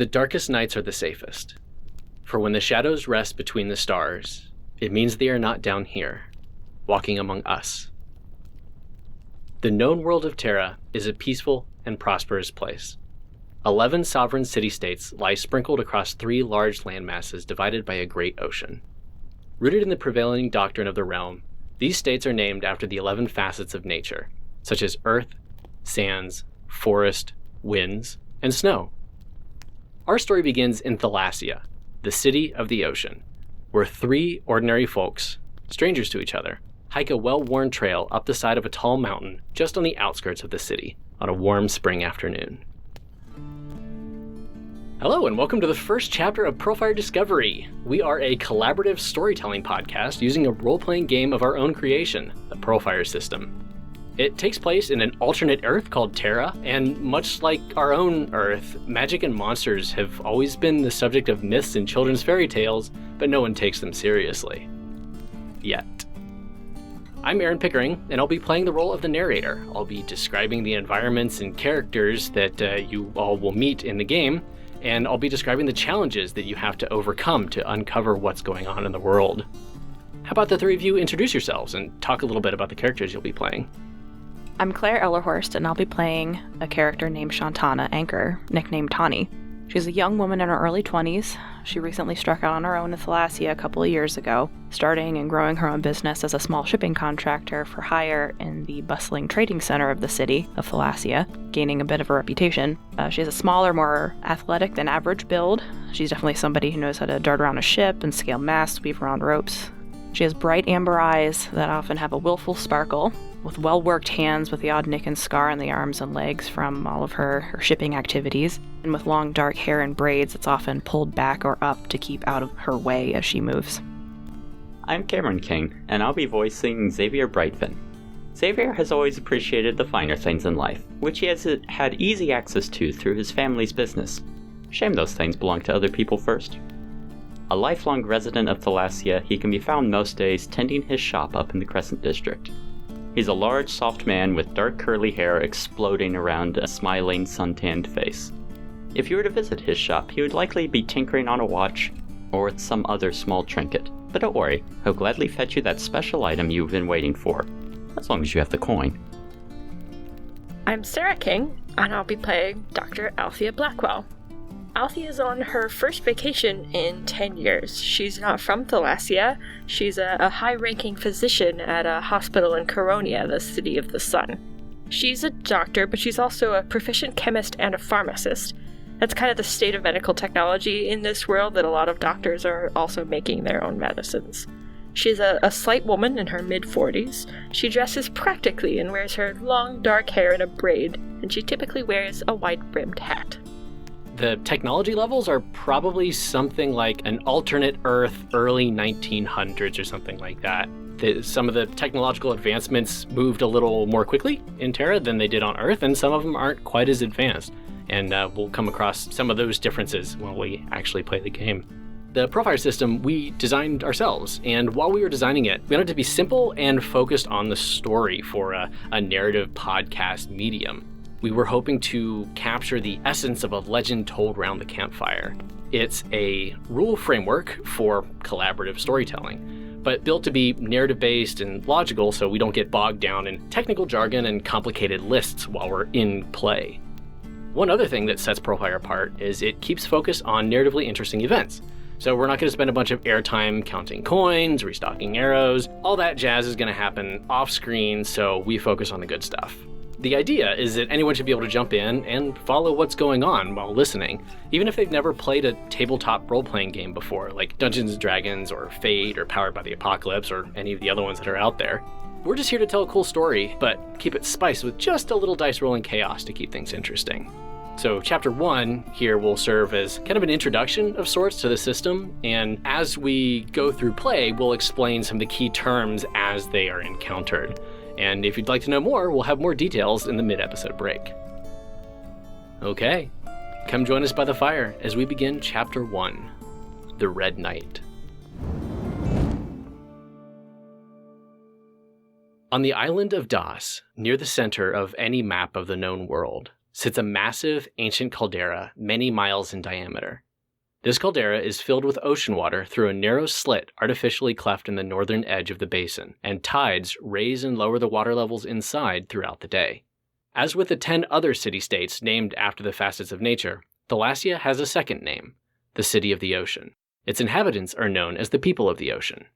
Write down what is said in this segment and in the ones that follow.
The darkest nights are the safest, for when the shadows rest between the stars, it means they are not down here, walking among us. The known world of Terra is a peaceful and prosperous place. 11 sovereign city-states lie sprinkled across 3 large landmasses divided by a great ocean. Rooted in the prevailing doctrine of the realm, these states are named after the 11 facets of nature, such as earth, sands, forest, winds, and snow. Our story begins in Thalassea, the city of the ocean, where 3 ordinary folks, strangers to each other, hike a well-worn trail up the side of a tall mountain just on the outskirts of the city on a warm spring afternoon. Hello, and welcome to the first chapter of Pearlfire Discovery. We are a collaborative storytelling podcast using a role-playing game of our own creation, the Pearlfire system. It takes place in an alternate Earth called Terra, and much like our own Earth, magic and monsters have always been the subject of myths and children's fairy tales, but no one takes them seriously. Yet. I'm Aaron Pickering, and I'll be playing the role of the narrator. I'll be describing the environments and characters that you all will meet in the game, and I'll be describing the challenges that you have to overcome to uncover what's going on in the world. How about the 3 of you introduce yourselves and talk a little bit about the characters you'll be playing? I'm Claire Ellerhorst, and I'll be playing a character named Shantana Anchor, nicknamed Tawny. She's a young woman in her early 20s. She recently struck out on her own in Thalassea a couple of years ago, starting and growing her own business as a small shipping contractor for hire in the bustling trading center of the city of Thalassea, gaining a bit of a reputation. She has a smaller, more athletic than average build. She's definitely somebody who knows how to dart around a ship and scale masts, weave around ropes. She has bright amber eyes that often have a willful sparkle, with well-worked hands with the odd nick and scar on the arms and legs from all of her shipping activities, and with long dark hair and braids that's often pulled back or up to keep out of her way as she moves. I'm Cameron King, and I'll be voicing Xavier Brightfin. Xavier has always appreciated the finer things in life, which he has had easy access to through his family's business. Shame those things belong to other people first. A lifelong resident of Thalassea, he can be found most days tending his shop up in the Crescent District. He's a large, soft man with dark curly hair exploding around a smiling, suntanned face. If you were to visit his shop, he would likely be tinkering on a watch or with some other small trinket. But don't worry, he'll gladly fetch you that special item you've been waiting for, as long as you have the coin. I'm Sarah King, and I'll be playing Dr. Althea Blackwell. Althea is on her first vacation in 10 years. She's not from Thalassea. She's a high-ranking physician at a hospital in Coronia, the city of the sun. She's a doctor, but she's also a proficient chemist and a pharmacist. That's kind of the state of medical technology in this world, that a lot of doctors are also making their own medicines. She's a slight woman in her mid-40s. She dresses practically and wears her long dark hair in a braid, and she typically wears a wide-brimmed hat. The technology levels are probably something like an alternate Earth, early 1900s or something like that. Some of the technological advancements moved a little more quickly in Terra than they did on Earth, and some of them aren't quite as advanced. And we'll come across some of those differences when we actually play the game. The Pearlfire system we designed ourselves, and while we were designing it, we wanted it to be simple and focused on the story for a narrative podcast medium. We were hoping to capture the essence of a legend told around the campfire. It's a rule framework for collaborative storytelling, but built to be narrative-based and logical so we don't get bogged down in technical jargon and complicated lists while we're in play. One other thing that sets Pearlfire apart is it keeps focus on narratively interesting events. So we're not going to spend a bunch of airtime counting coins, restocking arrows. All that jazz is going to happen off-screen, so we focus on the good stuff. The idea is that anyone should be able to jump in and follow what's going on while listening, even if they've never played a tabletop role-playing game before, like Dungeons & Dragons or Fate or Powered by the Apocalypse or any of the other ones that are out there. We're just here to tell a cool story, but keep it spiced with just a little dice rolling chaos to keep things interesting. So Chapter 1 here will serve as kind of an introduction of sorts to the system, and as we go through play, we'll explain some of the key terms as they are encountered. And if you'd like to know more, we'll have more details in the mid-episode break. Okay, come join us by the fire as we begin Chapter 1, The Red Knight. On the island of Das, near the center of any map of the known world, sits a massive ancient caldera many miles in diameter. This caldera is filled with ocean water through a narrow slit artificially cleft in the northern edge of the basin, and tides raise and lower the water levels inside throughout the day. As with the 10 other city-states named after the facets of nature, Thalassea has a second name, the City of the Ocean. Its inhabitants are known as the People of the Ocean.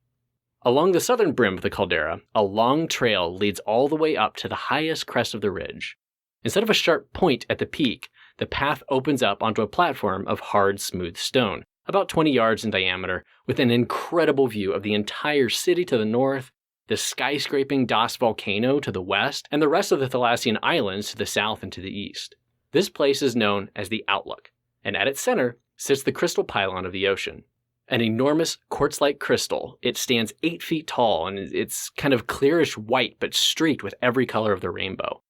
Along the southern brim of the caldera, a long trail leads all the way up to the highest crest of the ridge. Instead of a sharp point at the peak, the path opens up onto a platform of hard, smooth stone, about 20 yards in diameter, with an incredible view of the entire city to the north, the skyscraping Das volcano to the west, and the rest of the Thalassean islands to the south and to the east. This place is known as the Outlook, and at its center sits the crystal pylon of the ocean. An enormous quartz-like crystal, it stands 8 feet tall, and it's kind of clearish white but streaked with every color of the rainbow.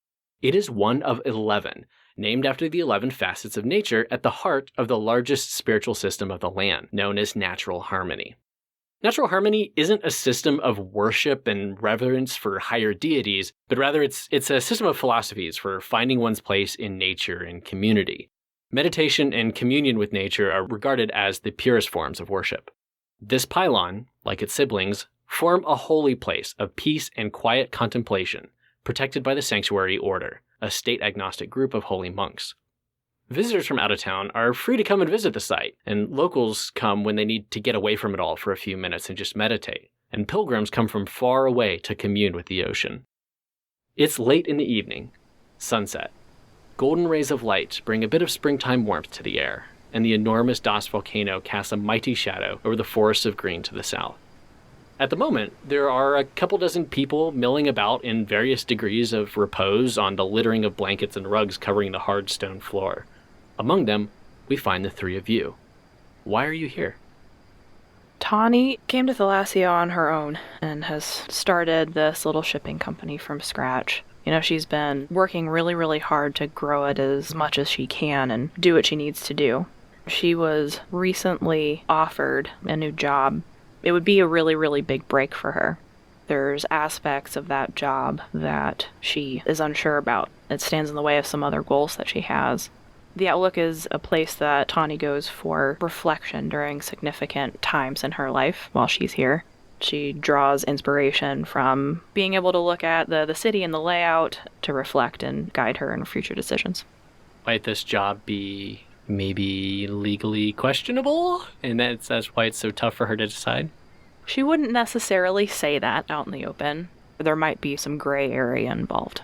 It is one of 11, named after the 11 facets of nature at the heart of the largest spiritual system of the land, known as natural harmony. Natural harmony isn't a system of worship and reverence for higher deities, but rather it's a system of philosophies for finding one's place in nature and community. Meditation and communion with nature are regarded as the purest forms of worship. This pylon, like its siblings, form a holy place of peace and quiet contemplation, protected by the Sanctuary Order, a state-agnostic group of holy monks. Visitors from out of town are free to come and visit the site, and locals come when they need to get away from it all for a few minutes and just meditate, and pilgrims come from far away to commune with the ocean. It's late in the evening, sunset. Golden rays of light bring a bit of springtime warmth to the air, and the enormous Das volcano casts a mighty shadow over the forests of green to the south. At the moment, there are a couple dozen people milling about in various degrees of repose on the littering of blankets and rugs covering the hard stone floor. Among them, we find the three of you. Why are you here? Tawny came to Thalassea on her own and has started this little shipping company from scratch. She's been working really, really hard to grow it as much as she can and do what she needs to do. She was recently offered a new job. It would be a really, really big break for her. There's aspects of that job that she is unsure about. It stands in the way of some other goals that she has. The Outlook is a place that Tawny goes for reflection during significant times in her life while she's here. She draws inspiration from being able to look at the city and the layout to reflect and guide her in future decisions. Might this job be maybe legally questionable? And that's why it's so tough for her to decide? She wouldn't necessarily say that out in the open. There might be some gray area involved.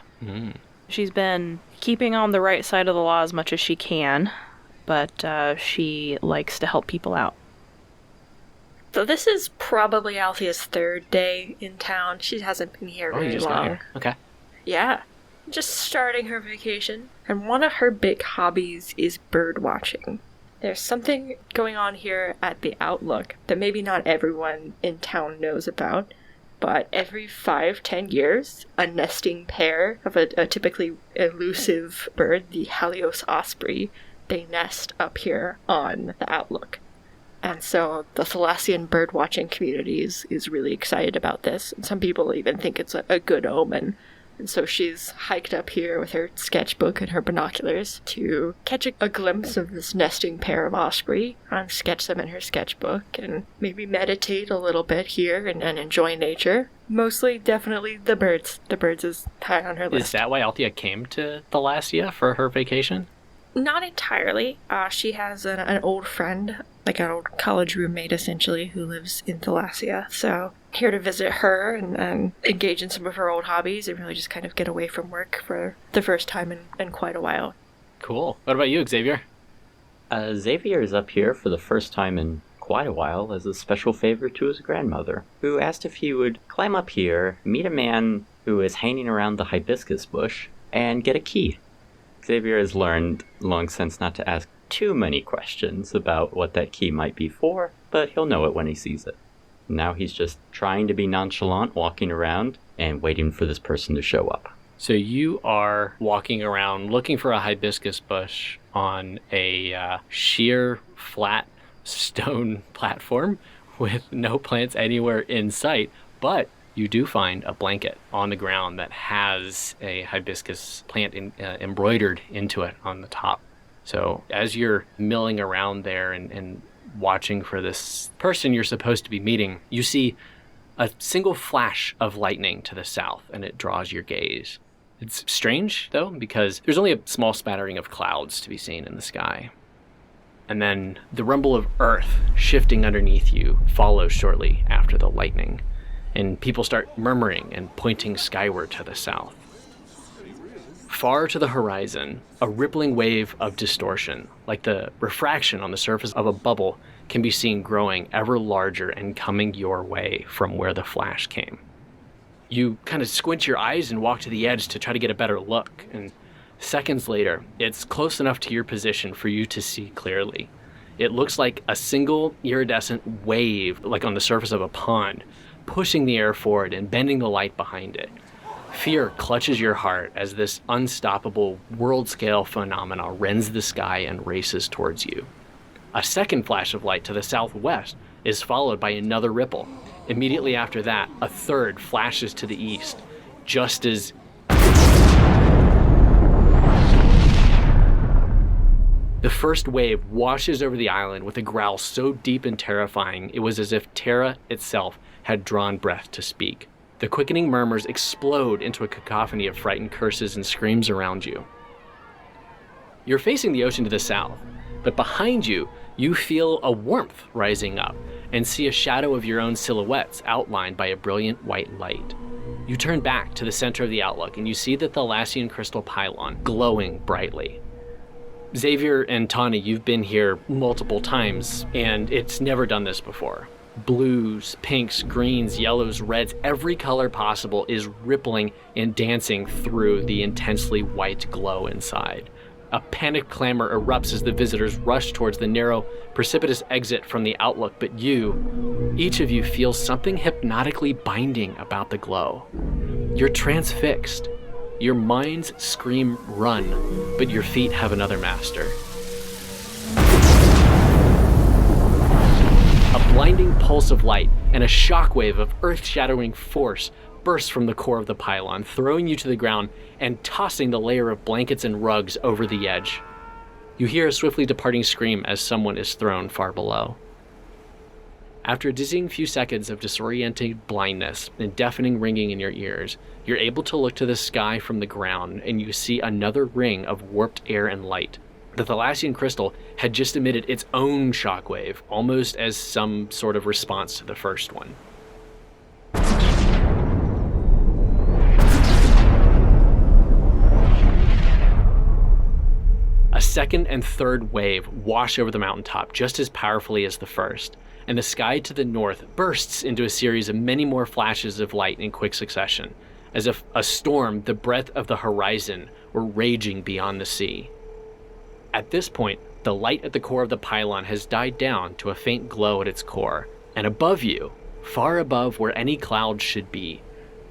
She's been keeping on the right side of the law as much as she can, but she likes to help people out. So this is probably Althea's third day in town. She hasn't been here very long. Here. Okay. Yeah. Just starting her vacation. And one of her big hobbies is bird watching. There's something going on here at the Outlook that maybe not everyone in town knows about. But every 5-10 years, a nesting pair of a typically elusive bird, the Halios osprey, they nest up here on the Outlook. And so the Thalassian bird-watching community is really excited about this. And some people even think it's a good omen. And so she's hiked up here with her sketchbook and her binoculars to catch a glimpse of this nesting pair of osprey and sketch them in her sketchbook and maybe meditate a little bit here and enjoy nature. Mostly, definitely the birds. The birds is high on her list. Is that why Althea came to Thalassea for her vacation? Not entirely. She has an old friend, like an old college roommate essentially, who lives in Thalassea. So here to visit her and engage in some of her old hobbies and really just kind of get away from work for the first time in quite a while. Cool. What about you, Xavier? Xavier is up here for the first time in quite a while as a special favor to his grandmother, who asked if he would climb up here, meet a man who is hanging around the hibiscus bush, and get a key. Xavier has learned long since not to ask too many questions about what that key might be for, but he'll know it when he sees it. Now he's just trying to be nonchalant, walking around, and waiting for this person to show up. So you are walking around looking for a hibiscus bush on a sheer, flat stone platform with no plants anywhere in sight, but you do find a blanket on the ground that has a hibiscus plant embroidered into it on the top. So as you're milling around there and watching for this person you're supposed to be meeting, you see a single flash of lightning to the south, and it draws your gaze. It's strange, though, because there's only a small spattering of clouds to be seen in the sky. And then the rumble of earth shifting underneath you follows shortly after the lightning, and people start murmuring and pointing skyward to the south. Far to the horizon, a rippling wave of distortion, like the refraction on the surface of a bubble, can be seen growing ever larger and coming your way from where the flash came. You kind of squint your eyes and walk to the edge to try to get a better look, and seconds later, it's close enough to your position for you to see clearly. It looks like a single iridescent wave, like on the surface of a pond, pushing the air forward and bending the light behind it. Fear clutches your heart as this unstoppable world-scale phenomena rends the sky and races towards you. A second flash of light to the southwest is followed by another ripple. Immediately after that, a third flashes to the east, just as the first wave washes over the island with a growl so deep and terrifying it was as if Terra itself had drawn breath to speak. The quickening murmurs explode into a cacophony of frightened curses and screams around you. You're facing the ocean to the south, but behind you, you feel a warmth rising up and see a shadow of your own silhouettes outlined by a brilliant white light. You turn back to the center of the outlook and you see the Thalassean crystal pylon glowing brightly. Xavier and Tawny, you've been here multiple times, and it's never done this before. Blues, pinks, greens, yellows, reds, every color possible is rippling and dancing through the intensely white glow inside. A panicked clamor erupts as the visitors rush towards the narrow, precipitous exit from the outlook, but each of you feels something hypnotically binding about the glow. You're transfixed. Your minds scream run, but your feet have another master. A blinding pulse of light and a shockwave of earth-shattering force bursts from the core of the pylon, throwing you to the ground and tossing the layer of blankets and rugs over the edge. You hear a swiftly departing scream as someone is thrown far below. After a dizzying few seconds of disorienting blindness and deafening ringing in your ears, you're able to look to the sky from the ground and you see another ring of warped air and light. The Thalassian crystal had just emitted its own shockwave, almost as some sort of response to the first one. A second and third wave wash over the mountaintop just as powerfully as the first, and the sky to the north bursts into a series of many more flashes of light in quick succession, as if a storm, the breadth of the horizon, were raging beyond the sea. At this point, the light at the core of the pylon has died down to a faint glow at its core, and above you, far above where any clouds should be,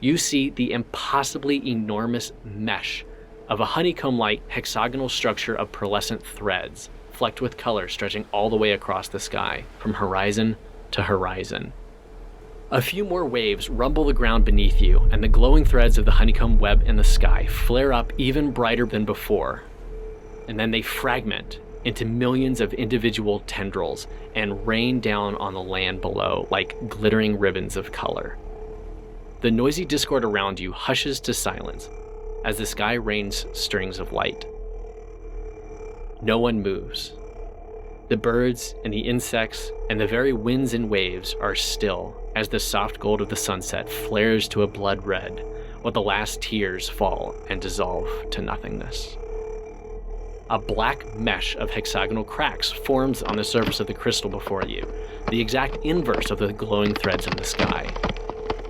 you see the impossibly enormous mesh of a honeycomb-like hexagonal structure of pearlescent threads, flecked with color stretching all the way across the sky, from horizon to horizon. A few more waves rumble the ground beneath you, and the glowing threads of the honeycomb web in the sky flare up even brighter than before. And then they fragment into millions of individual tendrils and rain down on the land below like glittering ribbons of color. The noisy discord around you hushes to silence as the sky rains strings of light. No one moves. The birds and the insects and the very winds and waves are still as the soft gold of the sunset flares to a blood red while the last tears fall and dissolve to nothingness. A black mesh of hexagonal cracks forms on the surface of the crystal before you, the exact inverse of the glowing threads in the sky.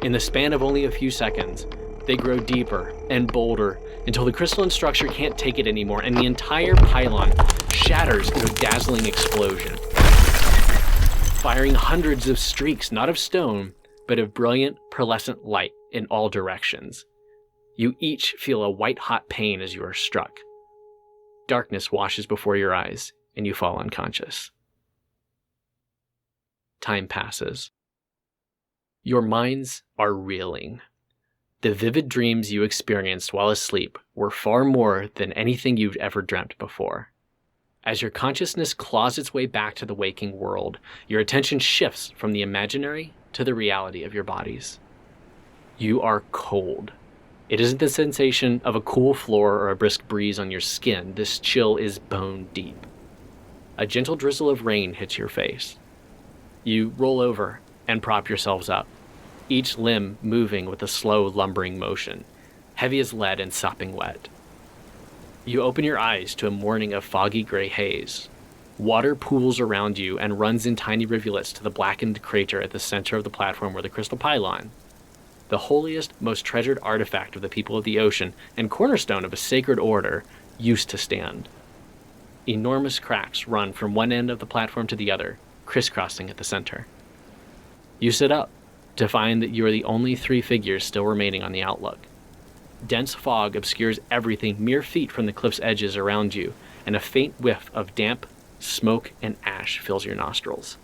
In the span of only a few seconds, they grow deeper and bolder until the crystalline structure can't take it anymore and the entire pylon shatters in a dazzling explosion, firing hundreds of streaks, not of stone, but of brilliant pearlescent light in all directions. You each feel a white-hot pain as you are struck. Darkness washes before your eyes, and you fall unconscious. Time passes. Your minds are reeling. The vivid dreams you experienced while asleep were far more than anything you'd ever dreamt before. As your consciousness claws its way back to the waking world, your attention shifts from the imaginary to the reality of your bodies. You are cold. It isn't the sensation of a cool floor or a brisk breeze on your skin. This chill is bone deep. A gentle drizzle of rain hits your face. You roll over and prop yourselves up, each limb moving with a slow, lumbering motion, heavy as lead and sopping wet. You open your eyes to a morning of foggy gray haze. Water pools around you and runs in tiny rivulets to the blackened crater at the center of the platform where the crystal pylon, the holiest, most treasured artifact of the people of the ocean and cornerstone of a sacred order, used to stand. Enormous cracks run from one end of the platform to the other, crisscrossing at the center. You sit up to find that you are the only three figures still remaining on the outlook. Dense fog obscures everything mere feet from the cliff's edges around you, and a faint whiff of damp smoke and ash fills your nostrils.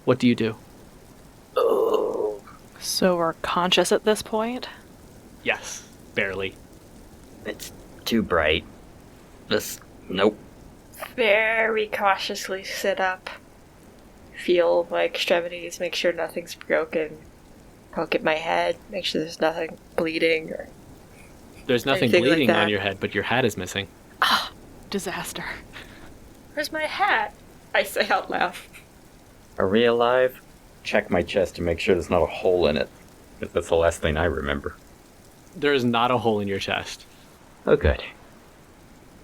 What do you do? So we're conscious at this point? Yes, barely. It's too bright. Nope. Very cautiously sit up. Feel my extremities, make sure nothing's broken. Poke at my head, make sure there's nothing bleeding or There's nothing anything bleeding like that. on your head, but your hat is missing. Ah, disaster. Where's my hat? I say out loud. Are we alive? Check my chest to make sure there's not a hole in it. That's the last thing I remember. There is not a hole in your chest. Oh, good.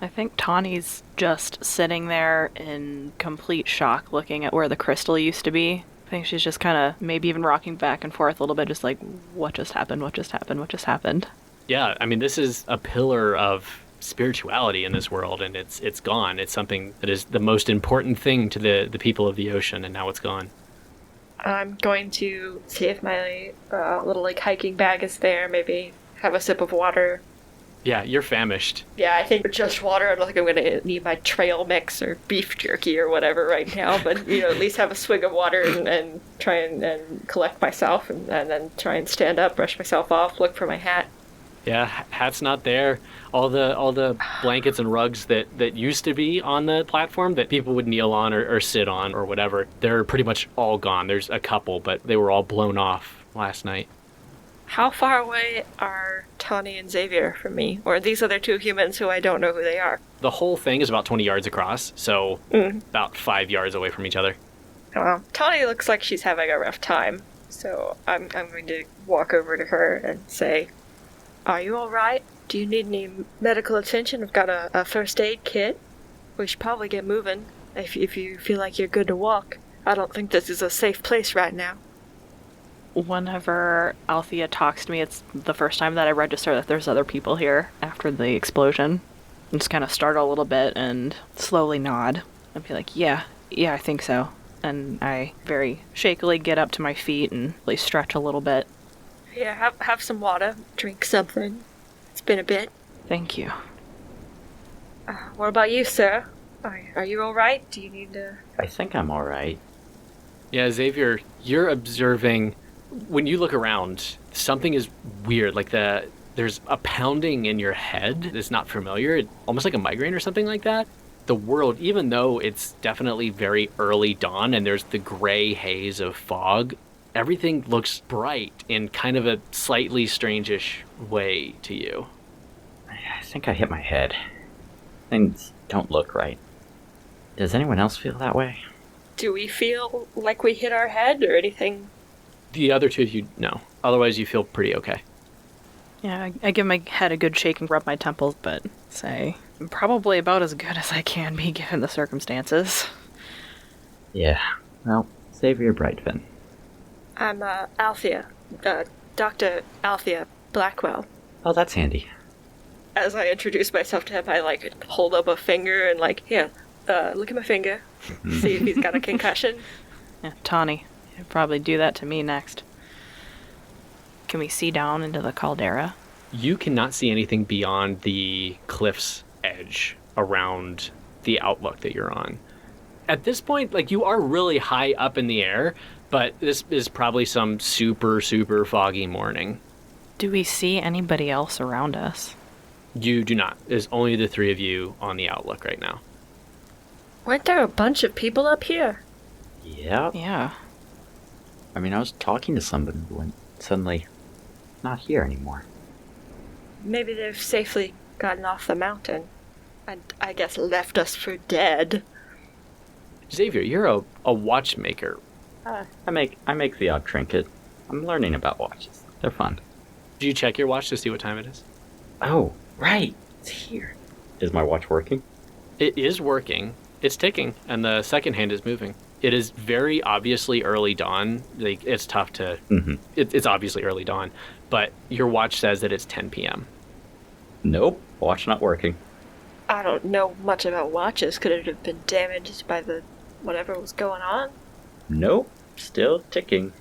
I think Tawny's just sitting there in complete shock looking at where the crystal used to be. I think she's just kind of maybe even rocking back and forth a little bit, just like, what just happened, what just happened, what just happened? Yeah, I mean, this is a pillar of spirituality in this world, and it's gone. It's something that is the most important thing to the people of the ocean, and now it's gone. I'm going to see if my little hiking bag is there, maybe have a sip of water. Yeah, you're famished. Yeah, I think just water. I don't think I'm going to need my trail mix or beef jerky or whatever right now, but at least have a swig of water and try and collect myself and then try and stand up, brush myself off, look for my hat. Yeah, hat's not there. All the blankets and rugs that used to be on the platform that people would kneel on or sit on or whatever, they're pretty much all gone. There's a couple, but they were all blown off last night. How far away are Tawny and Xavier from me? Or these other two humans who I don't know who they are? The whole thing is about 20 yards across, so about 5 yards away from each other. Well, Tawny looks like she's having a rough time, so I'm going to walk over to her and say, "Are you alright? Do you need any medical attention? I've got a first aid kit. We should probably get moving if you feel like you're good to walk. I don't think this is a safe place right now." Whenever Althea talks to me, it's the first time that I register that there's other people here after the explosion. I just kind of startle a little bit and slowly nod and be like, yeah, I think so. And I very shakily get up to my feet and really stretch a little bit. Yeah, have some water, drink something. It's been a bit. Thank you. What about you, sir? Are you alright? Do you need to... I think I'm alright. Yeah, Xavier, you're observing, when you look around, something is weird. Like there's a pounding in your head that's not familiar, almost like a migraine or something like that. The world, even though it's definitely very early dawn and there's the gray haze of fog, everything looks bright in kind of a slightly strange-ish way to you. I think I hit my head. Things don't look right. Does anyone else feel that way? Do we feel like we hit our head or anything? The other two of you, no. Otherwise, you feel pretty okay. Yeah, I give my head a good shake and rub my temples, but say, probably about as good as I can be given the circumstances. Yeah. Well, Xavier Brightfin. I'm Althea. Dr. Althea Blackwell. Oh, that's handy. As I introduce myself to him, I hold up a finger and here, look at my finger. See if he's got a concussion. Yeah, Tawny. He'd probably do that to me next. Can we see down into the caldera? You cannot see anything beyond the cliff's edge around the outlook that you're on. At this point, you are really high up in the air, But this is probably some super, super foggy morning. Do we see anybody else around us? You do not. There's only the three of you on the outlook right now. Weren't there a bunch of people up here? Yeah. Yeah. I mean, I was talking to somebody when suddenly not here anymore. Maybe they've safely gotten off the mountain. And I guess left us for dead. Xavier, you're a watchmaker. I make the odd trinket. I'm learning about watches. They're fun. Did you check your watch to see what time it is? Oh, right. It's here. Is my watch working? It is working. It's ticking, and the second hand is moving. It is very obviously early dawn. Like, it's tough to... Mm-hmm. It's obviously early dawn, but your watch says that it's 10 p.m. Nope. Watch not working. I don't know much about watches. Could it have been damaged by the whatever was going on? Nope. Still ticking.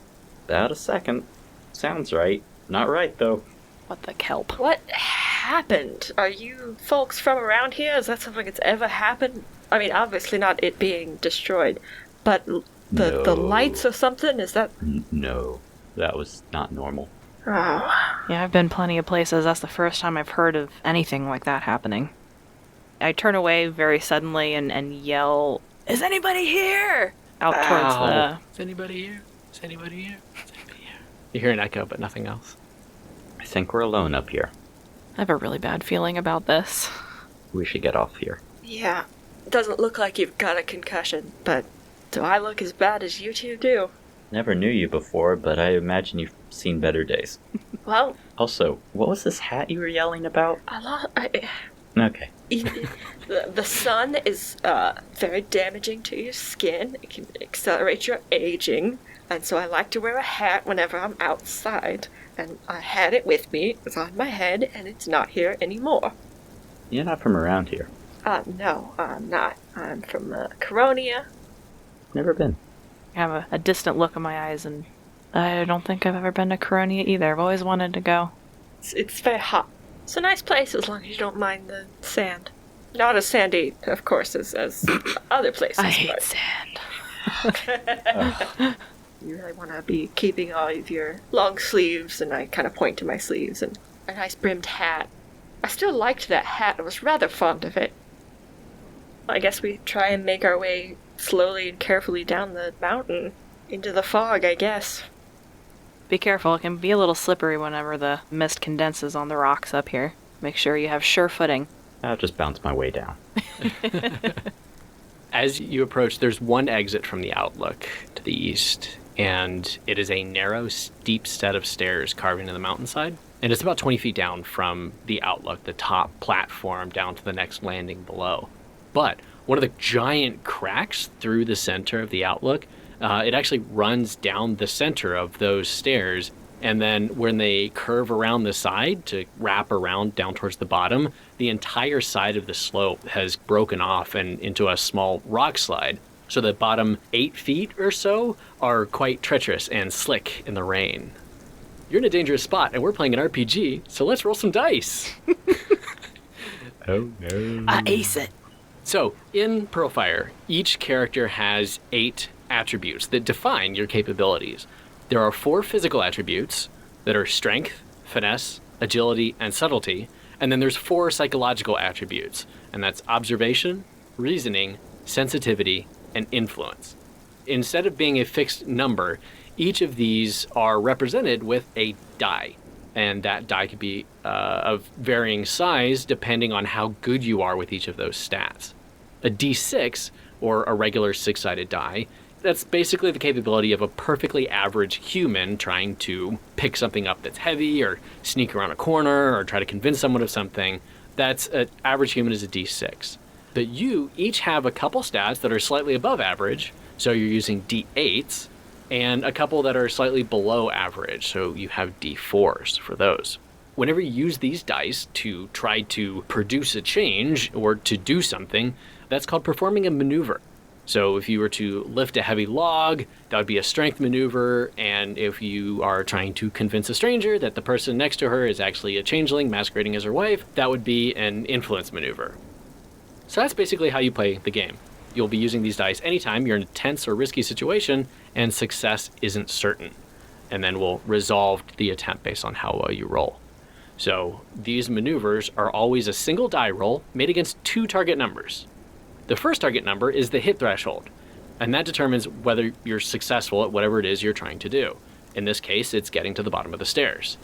About a second. Sounds right. Not right, though. What the kelp? What happened? Are you folks from around here? Is that something that's ever happened? I mean, obviously not it being destroyed, but the lights or something? Is that... No. That was not normal. Oh. Yeah, I've been plenty of places. That's the first time I've heard of anything like that happening. I turn away very suddenly and yell, "Is anybody here?" Out towards the... Is anybody here? Is anybody here? Is anybody here? You hear an echo, but nothing else. I think we're alone up here. I have a really bad feeling about this. We should get off here. Yeah. Doesn't look like you've got a concussion, but do I look as bad as you two do? Never knew you before, but I imagine you've seen better days. Well... Also, what was this hat you were yelling about? Okay. The sun is very damaging to your skin. It can accelerate your aging. And so I like to wear a hat whenever I'm outside. And I had it with me. It's on my head, and it's not here anymore. You're not from around here. No, I'm not. I'm from Coronia. Never been. I have a distant look in my eyes, and I don't think I've ever been to Coronia either. I've always wanted to go. It's very hot. It's a nice place as long as you don't mind the sand. Not as sandy, of course, as other places. I hate but... sand. You really want to be keeping all of your long sleeves, and I kind of point to my sleeves, and a nice brimmed hat. I still liked that hat. I was rather fond of it. I guess we try and make our way slowly and carefully down the mountain. Into the fog, I guess. Be careful, it can be a little slippery whenever the mist condenses on the rocks up here. Make sure you have sure footing. I'll just bounce my way down. As you approach, there's one exit from the outlook to the east, and it is a narrow, steep set of stairs carving in the mountainside. And it's about 20 feet down from the outlook, the top platform, down to the next landing below. But one of the giant cracks through the center of the outlook, it actually runs down the center of those stairs, and then when they curve around the side to wrap around down towards the bottom, the entire side of the slope has broken off and into a small rock slide. So the bottom 8 feet or so are quite treacherous and slick in the rain. You're in a dangerous spot, and we're playing an RPG, so let's roll some dice. Oh no. I ace it. So, in Pearlfire, each character has 8 attributes that define your capabilities. There are 4 physical attributes that are strength, finesse, agility, and subtlety. And then there's 4 psychological attributes, and that's observation, reasoning, sensitivity, and influence. Instead of being a fixed number, each of these are represented with a die. And that die could be of varying size depending on how good you are with each of those stats. A D6, or a regular 6-sided die, that's basically the capability of a perfectly average human trying to pick something up that's heavy or sneak around a corner or try to convince someone of something. That's an average human is a D6. But you each have a couple stats that are slightly above average, so you're using D8s, and a couple that are slightly below average, so you have D4s for those. Whenever you use these dice to try to produce a change or to do something, that's called performing a maneuver. So if you were to lift a heavy log, that would be a strength maneuver, and if you are trying to convince a stranger that the person next to her is actually a changeling masquerading as her wife, that would be an influence maneuver. So that's basically how you play the game. You'll be using these dice anytime you're in a tense or risky situation and success isn't certain. And then we'll resolve the attempt based on how well you roll. So these maneuvers are always a single die roll made against 2 target numbers. The first target number is the hit threshold, and that determines whether you're successful at whatever it is you're trying to do. In this case, it's getting to the bottom of the stairs.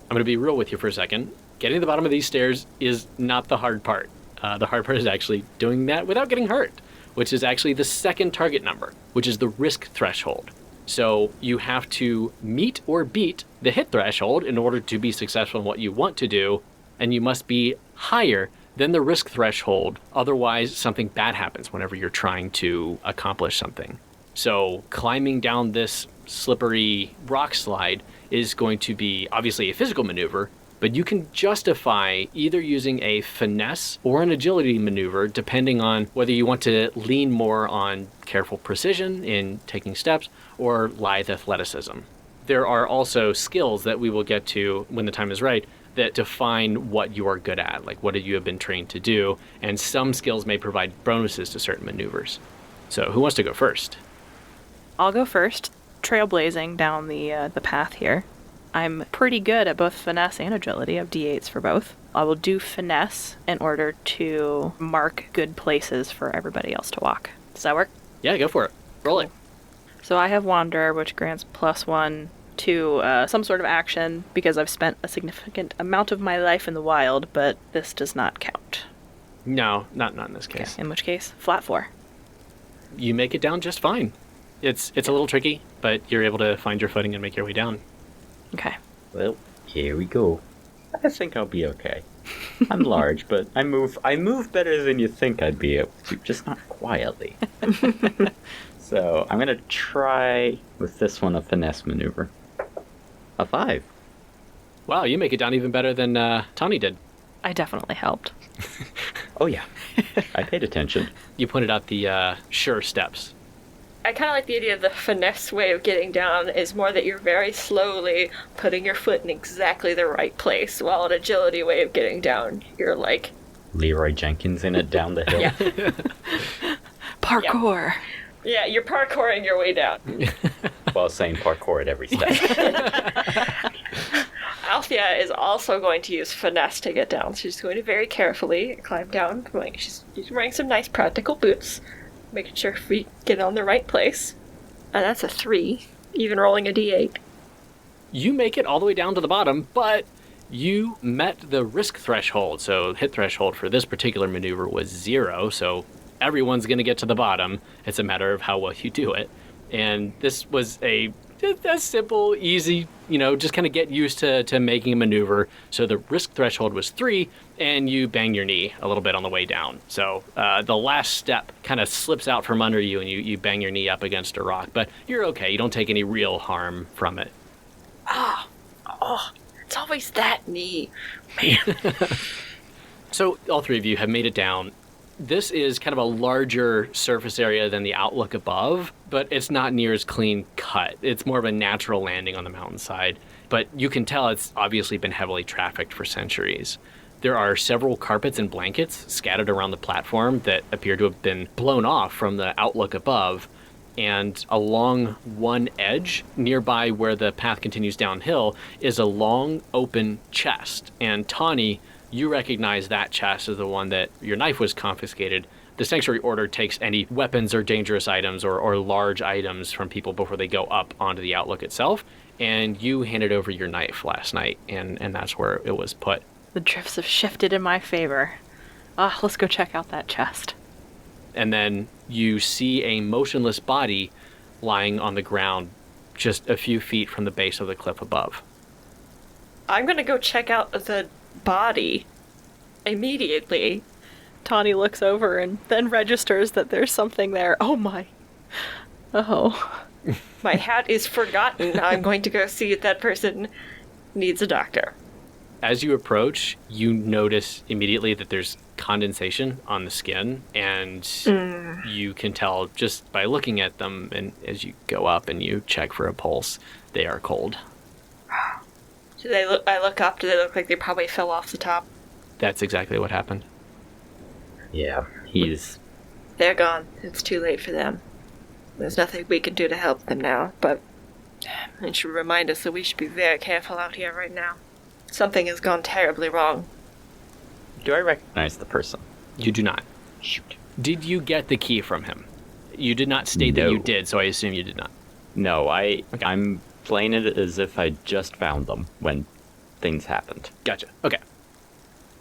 I'm going to be real with you for a second. Getting to the bottom of these stairs is not the hard part. The hard part is actually doing that without getting hurt, which is actually the second target number, which is the risk threshold. So you have to meet or beat the hit threshold in order to be successful in what you want to do, and you must be higher than the risk threshold. Otherwise, something bad happens whenever you're trying to accomplish something. So climbing down this slippery rock slide is going to be obviously a physical maneuver, but you can justify either using a finesse or an agility maneuver depending on whether you want to lean more on careful precision in taking steps or lithe athleticism. There are also skills that we will get to when the time is right that define what you are good at, like what you have been trained to do, and some skills may provide bonuses to certain maneuvers. So who wants to go first? I'll go first, trailblazing down the path here. I'm pretty good at both finesse and agility. I have d8s for both. I will do finesse in order to mark good places for everybody else to walk. Does that work? Yeah, go for it. Roll it. So I have Wanderer, which grants +1 to some sort of action because I've spent a significant amount of my life in the wild, but this does not count. No, not in this case. Okay, in which case, flat 4. You make it down just fine. It's a little tricky, but you're able to find your footing and make your way down. Okay. Well, here we go. I think I'll be okay. I'm large, but I move better than you think I'd be able to, just not quietly. So I'm gonna try with this one a finesse maneuver. A 5. Wow, you make it down even better than Tawny did. I definitely helped. Oh yeah, I paid attention. You pointed out the sure steps. I kind of like the idea of the finesse way of getting down is more that you're very slowly putting your foot in exactly the right place, while an agility way of getting down, you're like... Leroy Jenkins in it down the hill. Yeah. Parkour! Yeah, you're parkouring your way down. While saying parkour at every step. Althea is also going to use finesse to get down. She's going to very carefully climb down. She's wearing some nice practical boots, making sure her feet get on the right place. And that's a 3, even rolling a d8. You make it all the way down to the bottom, but you met the risk threshold. So hit threshold for this particular maneuver was 0, so everyone's going to get to the bottom. It's a matter of how well you do it. And this was a simple, easy, just kind of get used to making a maneuver. So the risk threshold was 3, and you bang your knee a little bit on the way down. So the last step kind of slips out from under you, and you bang your knee up against a rock. But you're okay. You don't take any real harm from it. Oh, it's always that knee. Man. So all 3 of you have made it down. This is kind of a larger surface area than the outlook above, but it's not near as clean cut. It's more of a natural landing on the mountainside, but you can tell it's obviously been heavily trafficked for centuries. There are several carpets and blankets scattered around the platform that appear to have been blown off from the outlook above, and along one edge, nearby where the path continues downhill, is a long open chest, and Tawny, you recognize that chest as the one that your knife was confiscated. The Sanctuary Order takes any weapons or dangerous items or large items from people before they go up onto the outlook itself, and you handed over your knife last night, and that's where it was put. The drifts have shifted in my favor. Let's go check out that chest. And then you see a motionless body lying on the ground just a few feet from the base of the cliff above. I'm going to go check out the body immediately. Tawny looks over and then registers that there's something there. Oh my. Oh. My hat is forgotten. I'm going to go see if that person needs a doctor. As you approach, you notice immediately that there's condensation on the skin, and you can tell just by looking at them, and as you go up and you check for a pulse, they are cold. I look up, do they look like they probably fell off the top? That's exactly what happened. Yeah, he's They're gone. It's too late for them. There's nothing we can do to help them now, but it should remind us that we should be very careful out here right now. Something has gone terribly wrong. Do I recognize the person? You do not. Shoot. Did you get the key from him? You did not state that you did, so I assume you did not. No, I'm playing it as if I just found them when things happened. Gotcha. Okay.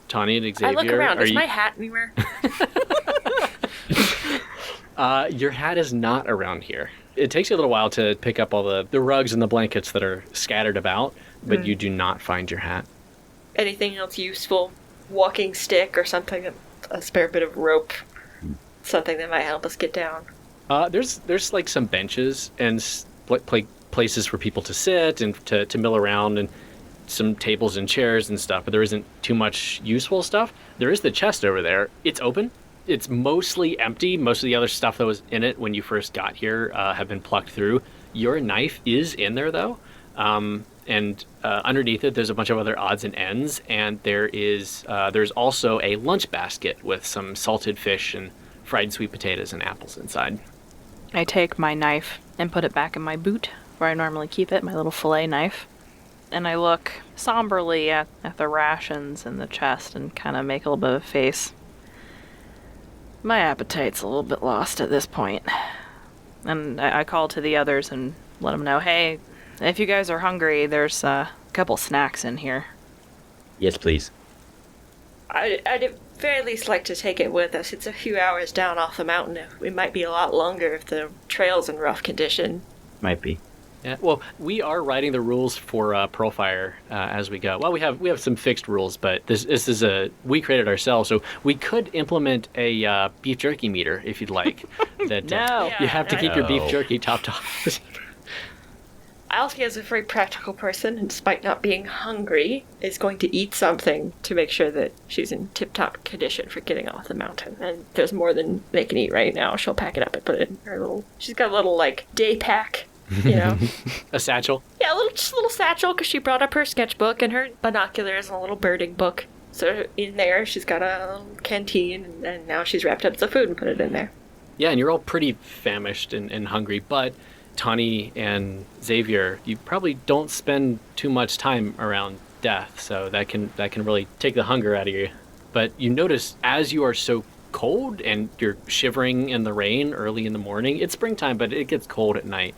Tawny and Xavier. I look around. Is my hat anywhere? Your hat is not around here. It takes you a little while to pick up all the rugs and the blankets that are scattered about, but you do not find your hat. Anything else useful? Walking stick or something? A spare bit of rope? Something that might help us get down? There's like some benches and places for people to sit and to mill around, and some tables and chairs and stuff, but there isn't too much useful stuff. There is the chest over there. It's open. It's mostly empty. Most of the other stuff that was in it when you first got here have been plucked through. Your knife is in there, though. And underneath it, there's a bunch of other odds and ends, and there's also a lunch basket with some salted fish and fried sweet potatoes and apples inside. I take my knife and put it back in my boot, where I normally keep it, my little fillet knife. And I look somberly at the rations in the chest and kind of make a little bit of a face. My appetite's a little bit lost at this point. And I call to the others and let them know, hey, if you guys are hungry, there's a couple snacks in here. Yes, please. I'd at very least like to take it with us. It's a few hours down off the mountain. It might be a lot longer if the trail's in rough condition. Might be. Yeah, well, we are writing the rules for Pearlfire as we go. Well, we have some fixed rules, but this is we created ourselves, so we could implement a beef jerky meter if you'd like. That No. You have to keep your beef jerky topped off. Althea is a very practical person, and despite not being hungry, is going to eat something to make sure that she's in tip-top condition for getting off the mountain. And there's more than they can eat right now. She'll pack it up and put it in her little... She's got a little, day pack, you know. A satchel? Yeah, just a little satchel, because she brought up her sketchbook and her binoculars and a little birding book. So in there, she's got a little canteen, and now she's wrapped up the food and put it in there. Yeah, and you're all pretty famished and hungry, but Tawny and Xavier, you probably don't spend too much time around death, so that can really take the hunger out of you. But you notice as you are so cold and you're shivering in the rain early in the morning, it's springtime, but it gets cold at night,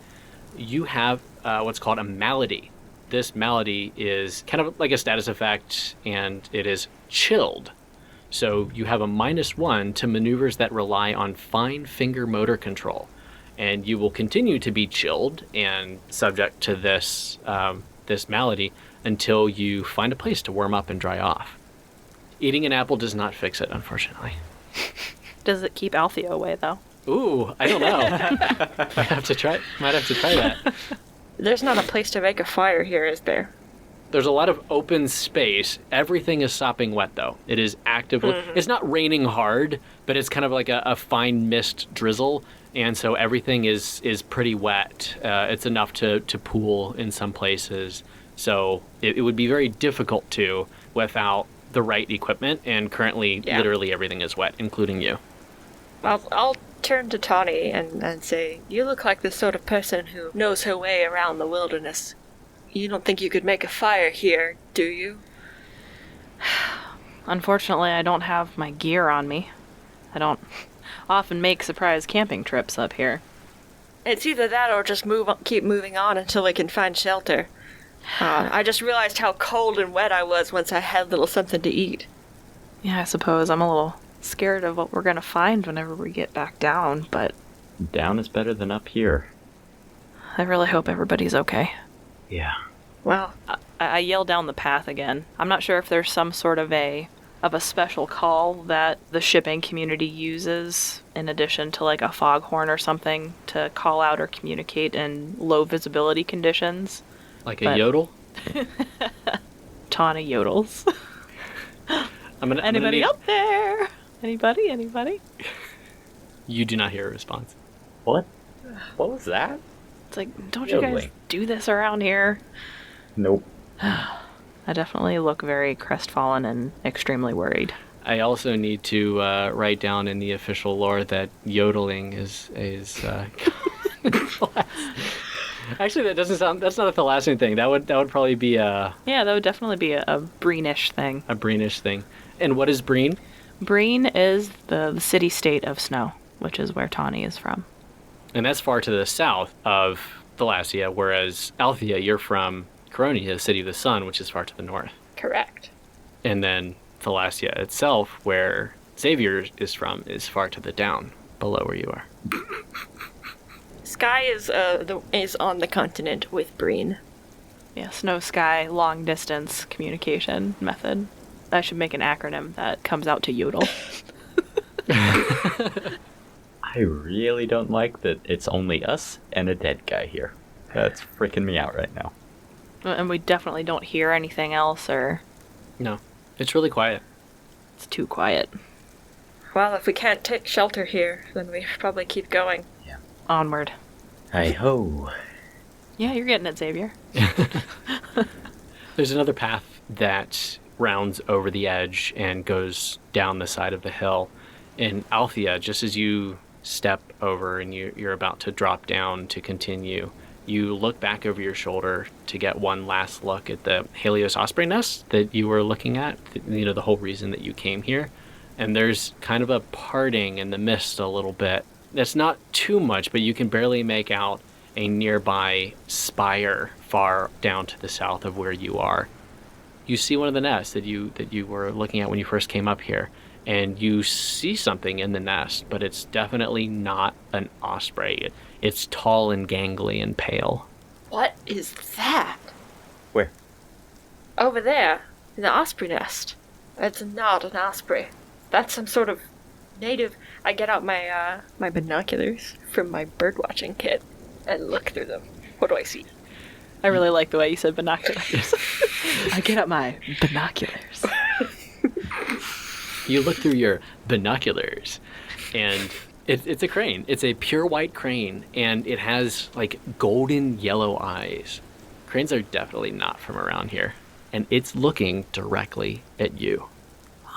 you have what's called a malady. This malady is kind of like a status effect, and it is chilled. So you have a -1 to maneuvers that rely on fine finger motor control. And you will continue to be chilled and subject to this malady until you find a place to warm up and dry off. Eating an apple does not fix it, unfortunately. Does it keep Althea away, though? Ooh, I don't know. Might have to try that. There's not a place to make a fire here, is there? There's a lot of open space. Everything is sopping wet, though. It is actively... It's not raining hard, but it's kind of like a fine mist drizzle. And so everything is pretty wet. It's enough to pool in some places. So it would be very difficult to without the right equipment. And currently, literally everything is wet, including you. I'll turn to Tawny and say, you look like the sort of person who knows her way around the wilderness. You don't think you could make a fire here, do you? Unfortunately, I don't have my gear on me. I don't often make surprise camping trips up here. It's either that or just keep moving on until we can find shelter. I just realized how cold and wet I was once I had little something to eat. Yeah, I suppose I'm a little scared of what we're going to find whenever we get back down, but... Down is better than up here. I really hope everybody's okay. Yeah. Well, I yell down the path again. I'm not sure if there's some sort of a special call that the shipping community uses in addition to like a foghorn or something to call out or communicate in low visibility conditions. Like a yodel? Tawny yodels. Anybody up there? Anybody? You do not hear a response. What? What was that? It's like, don't you guys do this around here? Nope. I definitely look very crestfallen and extremely worried. I also need to write down in the official lore that yodeling is Actually, that doesn't sound. That's not a Thalassian thing. That would probably be a. Yeah, that would definitely be a Breenish thing. A Breenish thing. And what is Breen? Breen is the city-state of Snow, which is where Tawny is from. And that's far to the south of Thalassea, whereas Althea, you're from Coronia, the city of the sun, which is far to the north. Correct. And then Thalassea itself, where Xavier is from, is far to the down, below where you are. Sky is on the continent with Breen. Yeah, Snow Sky long distance communication method. I should make an acronym that comes out to yodel. I really don't like that it's only us and a dead guy here. That's freaking me out right now. And we definitely don't hear anything else, or No, it's really quiet. it's too quiet. Well, if we can't take shelter here, then we should probably keep going. Onward. Hi-ho. Yeah, you're getting it, Xavier. There's another path that rounds over the edge and goes down the side of the hill. In Althea, just as you step over and you're about to drop down to continue, you look back over your shoulder to get one last look at the Helios osprey nest that you were looking at, the whole reason that you came here. And there's kind of a parting in the mist a little bit. That's not too much, but you can barely make out a nearby spire far down to the south of where you are. You see one of the nests that you were looking at when you first came up here, and you see something in the nest, but it's definitely not an osprey. It's tall and gangly and pale. What is that? Where? Over there, in the osprey nest. It's not an osprey. That's some sort of native. I get out my my binoculars from my birdwatching kit and look through them. What do I see? I really like the way you said binoculars. I get out my binoculars. You look through your binoculars, and it's a crane. It's a pure white crane, and it has like golden yellow eyes. Cranes are definitely not from around here, and it's looking directly at you.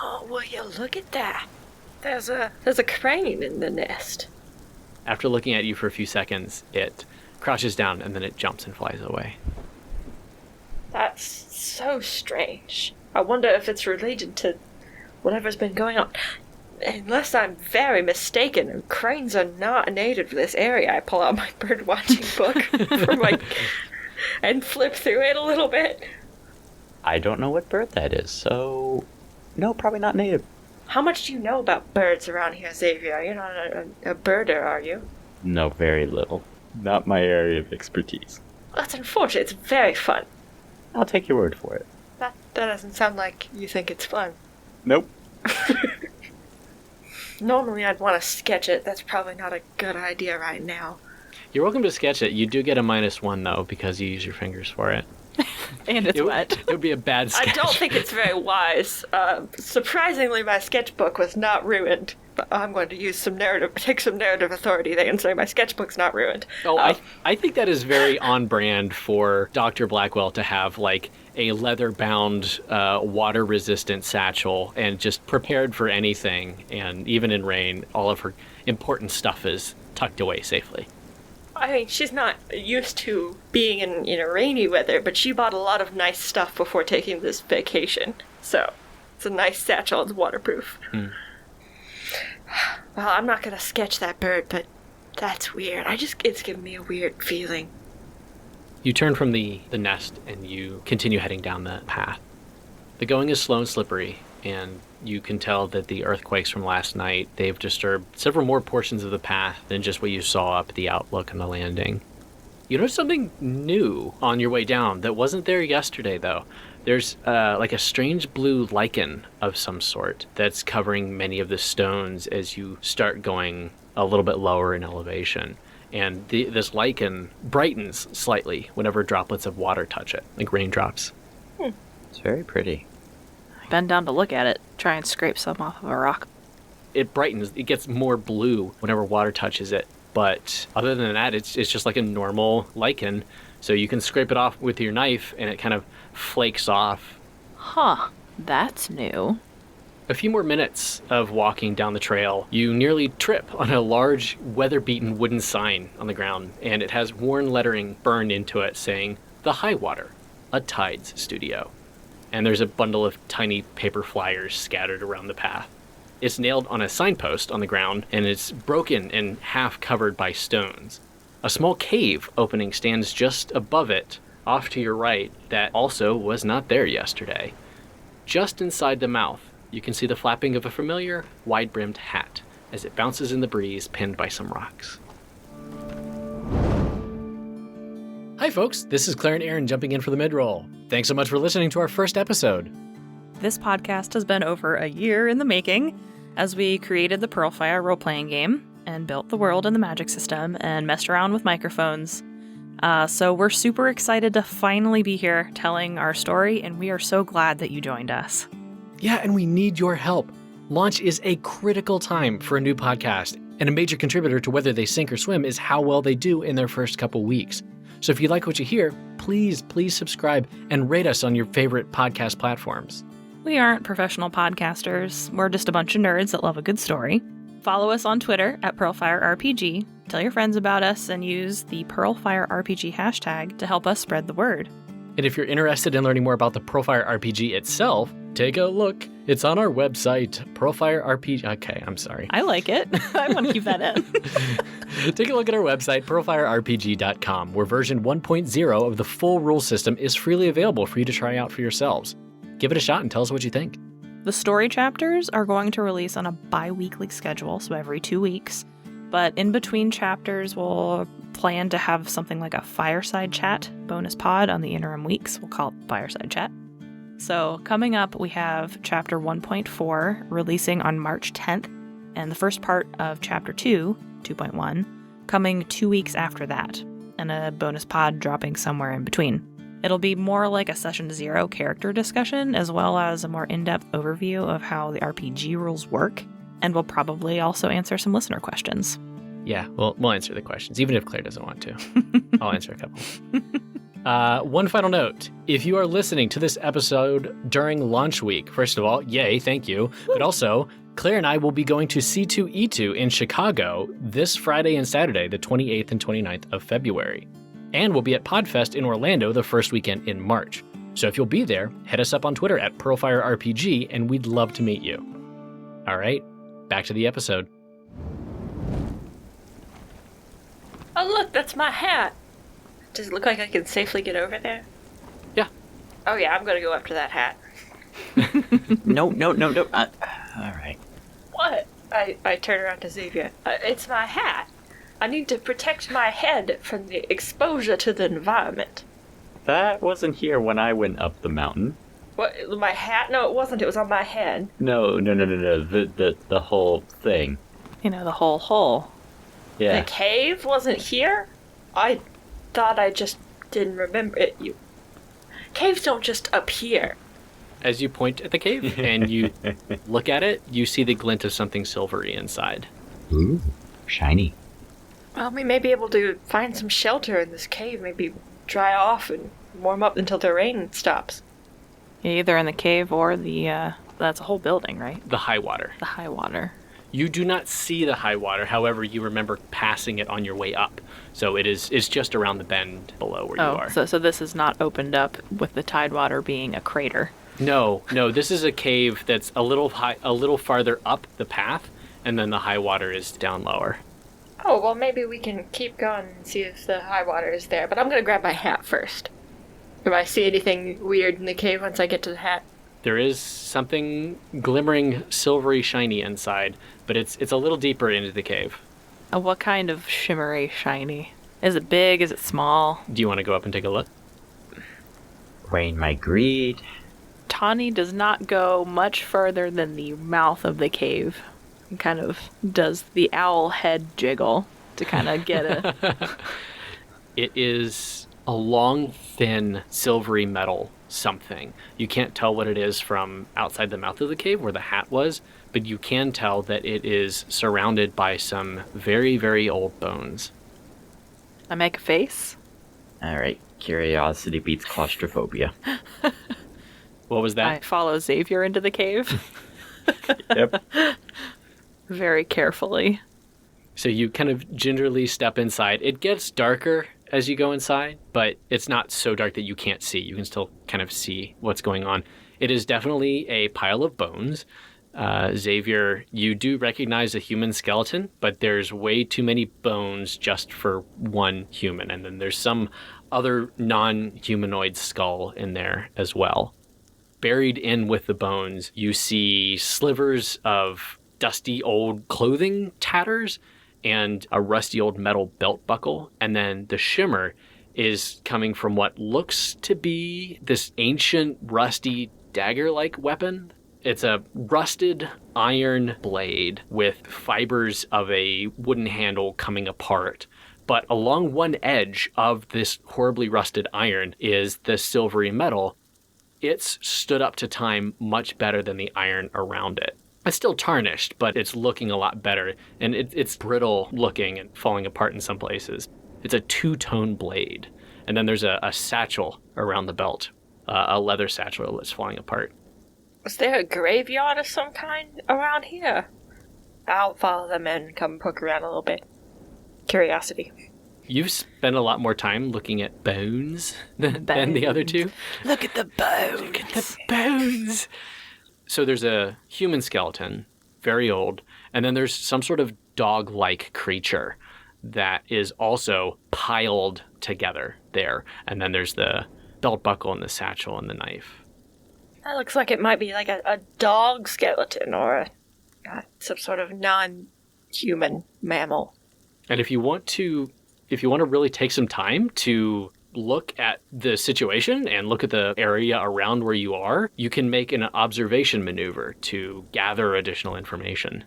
Oh, will you look at that? There's a crane in the nest. After looking at you for a few seconds, it crouches down and then it jumps and flies away. That's so strange. I wonder if it's related to whatever's been going on. Unless I'm very mistaken, cranes are not native to this area. I pull out my bird-watching book and flip through it a little bit. I don't know what bird that is, so... No, probably not native. How much do you know about birds around here, Xavier? You're not a birder, are you? No, very little. Not my area of expertise. That's unfortunate. It's very fun. I'll take your word for it. That doesn't sound like you think it's fun. Nope. Normally I'd want to sketch it. That's probably not a good idea right now. You're welcome to sketch it. You do get a -1, though, because you use your fingers for it. And it's wet. It would be a bad sketch. I don't think it's very wise. Surprisingly, my sketchbook was not ruined. But I'm going to take some narrative authority there and say my sketchbook's not ruined. Oh, I think that is very on brand for Dr. Blackwell to have, like, a leather-bound, water-resistant satchel and just prepared for anything. And even in rain, all of her important stuff is tucked away safely. I mean, she's not used to being in a rainy weather, but she bought a lot of nice stuff before taking this vacation. So, it's a nice satchel. It's waterproof. Well, I'm not going to sketch that bird, but that's weird. It's giving me a weird feeling. You turn from the nest and you continue heading down the path. The going is slow and slippery, and you can tell that the earthquakes from last night, they've disturbed several more portions of the path than just what you saw up at the outlook and the landing. You notice something new on your way down that wasn't there yesterday, though. There's like a strange blue lichen of some sort that's covering many of the stones as you start going a little bit lower in elevation. And this lichen brightens slightly whenever droplets of water touch it, like raindrops. It's very pretty. Bend down to look at it, try and scrape some off of a rock. It brightens, it gets more blue whenever water touches it. But other than that, it's just like a normal lichen. So you can scrape it off with your knife and it kind of flakes off. Huh, that's new. A few more minutes of walking down the trail, you nearly trip on a large, weather-beaten wooden sign on the ground, and it has worn lettering burned into it saying, "The High Water, a Tides Studio." And there's a bundle of tiny paper flyers scattered around the path. It's nailed on a signpost on the ground, and it's broken and half covered by stones. A small cave opening stands just above it, off to your right, that also was not there yesterday. Just inside the mouth, you can see the flapping of a familiar, wide-brimmed hat as it bounces in the breeze, pinned by some rocks. Hi folks, this is Claire and Aaron jumping in for the mid-roll. Thanks so much for listening to our first episode. This podcast has been over a year in the making as we created the Pearlfire role-playing game and built the world and the magic system and messed around with microphones. So we're super excited to finally be here telling our story, and we are so glad that you joined us. Yeah, and we need your help. Launch is a critical time for a new podcast, and a major contributor to whether they sink or swim is how well they do in their first couple weeks. So if you like what you hear, please subscribe and rate us on your favorite podcast platforms. We aren't professional podcasters. We're just a bunch of nerds that love a good story. Follow us on Twitter at PearlfireRPG, tell your friends about us, and use the PearlfireRPG hashtag to help us spread the word. And if you're interested in learning more about the Pearlfire RPG itself, take a look. It's on our website, Pearlfire RPG. Okay, I'm sorry. I like it. I want to keep that in. Take a look at our website, pearlfirerpg.com, where version 1.0 of the full rule system is freely available for you to try out for yourselves. Give it a shot and tell us what you think. The story chapters are going to release on a bi-weekly schedule, so every 2 weeks. But in between chapters, we'll plan to have something like a fireside chat bonus pod on the interim weeks. We'll call it Fireside Chat. So coming up, we have Chapter 1.4 releasing on March 10th, and the first part of Chapter 2, 2.1, coming 2 weeks after that, and a bonus pod dropping somewhere in between. It'll be more like a Session 0 character discussion, as well as a more in-depth overview of how the RPG rules work, and we'll probably also answer some listener questions. Yeah, we'll answer the questions, even if Claire doesn't want to. I'll answer a couple. One final note. If you are listening to this episode during launch week, first of all, yay, thank you. But also, Claire and I will be going to C2E2 in Chicago this Friday and Saturday, the 28th and 29th of February. And we'll be at PodFest in Orlando the first weekend in March. So if you'll be there, hit us up on Twitter at PearlfireRPG, and we'd love to meet you. All right, back to the episode. Oh, look, that's my hat. Does it look like I can safely get over there? Yeah. Oh, yeah, I'm gonna go up to that hat. No. All right. What? I turn around to Xavier. It's my hat. I need to protect my head from the exposure to the environment. That wasn't here when I went up the mountain. What? My hat? No, it wasn't. It was on my head. No. The whole thing. You know, the whole hole. Yeah. The cave wasn't here? I thought I just didn't remember it. Caves don't just appear. As you point at the cave and you look at it, you see the glint of something silvery inside. Ooh, shiny. Well, we may be able to find some shelter in this cave, maybe dry off and warm up until the rain stops. Yeah, either in the cave or the, that's a whole building, right? The high water. The high water. You do not see the high water, however, you remember passing it on your way up. So it's just around the bend below where you are. So this is not opened up with the tidewater being a crater. No, this is a cave that's a little farther up the path, and then the high water is down lower. Oh, well, maybe we can keep going and see if the high water is there, but I'm gonna grab my hat first. Do I see anything weird in the cave once I get to the hat? There is something glimmering, silvery, shiny inside, but it's a little deeper into the cave. What kind of shimmery shiny? Is it big? Is it small? Do you want to go up and take a look? Rain my greed. Tawny does not go much further than the mouth of the cave. He kind of does the owl head jiggle to kind of get a... It is a long, thin, silvery metal something. You can't tell what it is from outside the mouth of the cave where the hat was, but you can tell that it is surrounded by some very, very old bones. I make a face. All right, curiosity beats claustrophobia. What was that? I follow Xavier into the cave. Yep. Very carefully. So you kind of gingerly step inside. It gets darker as you go inside, but it's not so dark that you can't see. You can still kind of see what's going on. It is definitely a pile of bones. Xavier, you do recognize a human skeleton, but there's way too many bones just for one human. And then there's some other non-humanoid skull in there as well. Buried in with the bones, you see slivers of dusty old clothing tatters and a rusty old metal belt buckle. And then the shimmer is coming from what looks to be this ancient, rusty, dagger-like weapon. It's a rusted iron blade with fibers of a wooden handle coming apart. But along one edge of this horribly rusted iron is the silvery metal. It's stood up to time much better than the iron around it. It's still tarnished, but it's looking a lot better. And it's brittle looking and falling apart in some places. It's a two-tone blade. And then there's a satchel around the belt, a leather satchel that's falling apart. Is there a graveyard of some kind around here? I'll follow them in and come poke around a little bit. Curiosity. You've spent a lot more time looking at bones than the other two. Look at the bones. Look at the bones. So there's a human skeleton, very old, and then there's some sort of dog-like creature that is also piled together there. And then there's the belt buckle and the satchel and the knife. That looks like it might be like a dog skeleton or some sort of non-human mammal. And if you want to really take some time to look at the situation and look at the area around where you are, you can make an observation maneuver to gather additional information.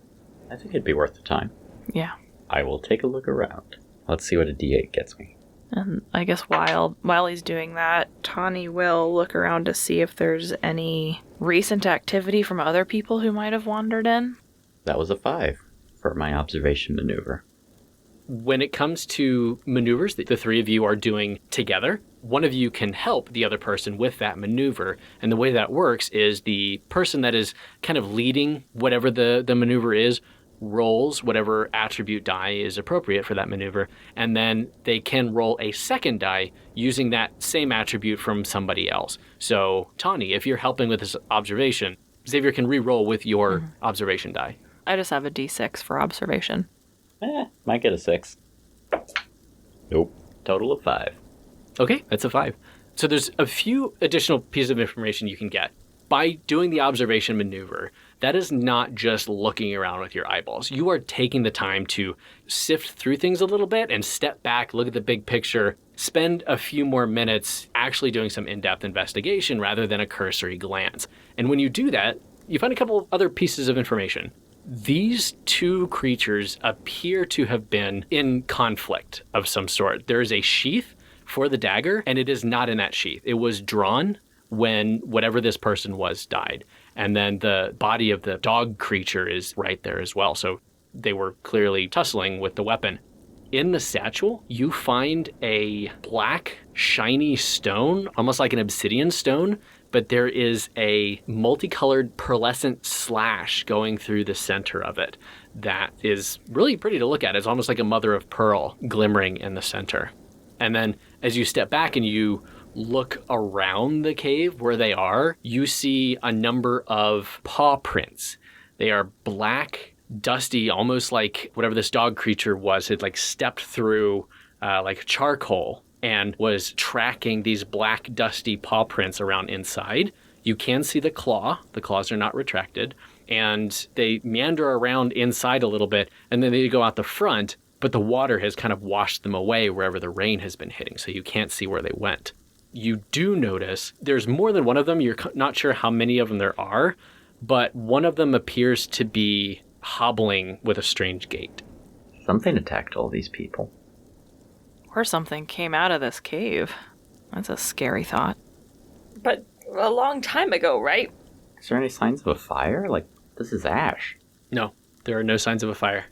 I think it'd be worth the time. Yeah. I will take a look around. Let's see what a D8 gets me. And I guess while he's doing that, Tawny will look around to see if there's any recent activity from other people who might have wandered in. That was a 5 for my observation maneuver. When it comes to maneuvers that the three of you are doing together, one of you can help the other person with that maneuver. And the way that works is the person that is kind of leading whatever the maneuver is rolls whatever attribute die is appropriate for that maneuver, and then they can roll a second die using that same attribute from somebody else. So, Tawny, if you're helping with this observation, Xavier can re-roll with your observation die. I just have a D6 for observation. Might get a 6. Nope. Total of 5. Okay, that's a 5. So there's a few additional pieces of information you can get. By doing the observation maneuver, that is not just looking around with your eyeballs. You are taking the time to sift through things a little bit and step back, look at the big picture, spend a few more minutes actually doing some in-depth investigation rather than a cursory glance. And when you do that, you find a couple other pieces of information. These two creatures appear to have been in conflict of some sort. There is a sheath for the dagger, and it is not in that sheath. It was drawn when whatever this person was died. And then the body of the dog creature is right there as well. So they were clearly tussling with the weapon. In the satchel, you find a black, shiny stone, almost like an obsidian stone, but there is a multicolored pearlescent slash going through the center of it that is really pretty to look at. It's almost like a mother of pearl glimmering in the center. And then as you step back and you look around the cave where they are, you see a number of paw prints. They are black, dusty, almost like whatever this dog creature was had like stepped through like charcoal and was tracking these black, dusty paw prints around inside. You can see the claw. The claws are not retracted. And they meander around inside a little bit, and then they go out the front, but the water has kind of washed them away wherever the rain has been hitting, so you can't see where they went. You do notice there's more than one of them. You're not sure how many of them there are, but one of them appears to be hobbling with a strange gait. Something attacked all these people. Or something came out of this cave. That's a scary thought. But a long time ago, right? Is there any signs of a fire? Like, this is ash. No, there are no signs of a fire.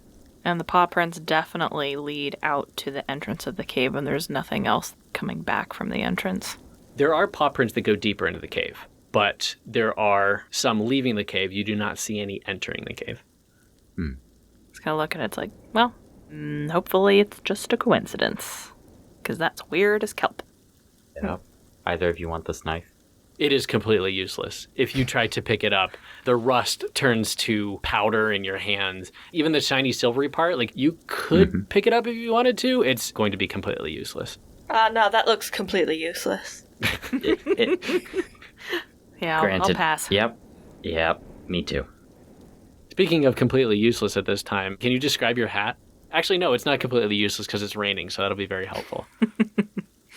And the paw prints definitely lead out to the entrance of the cave, and there's nothing else coming back from the entrance. There are paw prints that go deeper into the cave. but there are some leaving the cave. You do not see any entering the cave. Just kind of look at it. It's like, well, hopefully it's just a coincidence. Because that's weird as kelp. Yeah. Either of you want this knife? It is completely useless. If you try to pick it up, the rust turns to powder in your hands. Even the shiny silvery part, like you could pick it up if you wanted to. It's going to be completely useless. No, that looks completely useless. Yeah, Granted. I'll pass. Yep, me too. Speaking of completely useless at this time, can you describe your hat? Actually, no, it's not completely useless because it's raining, so that'll be very helpful.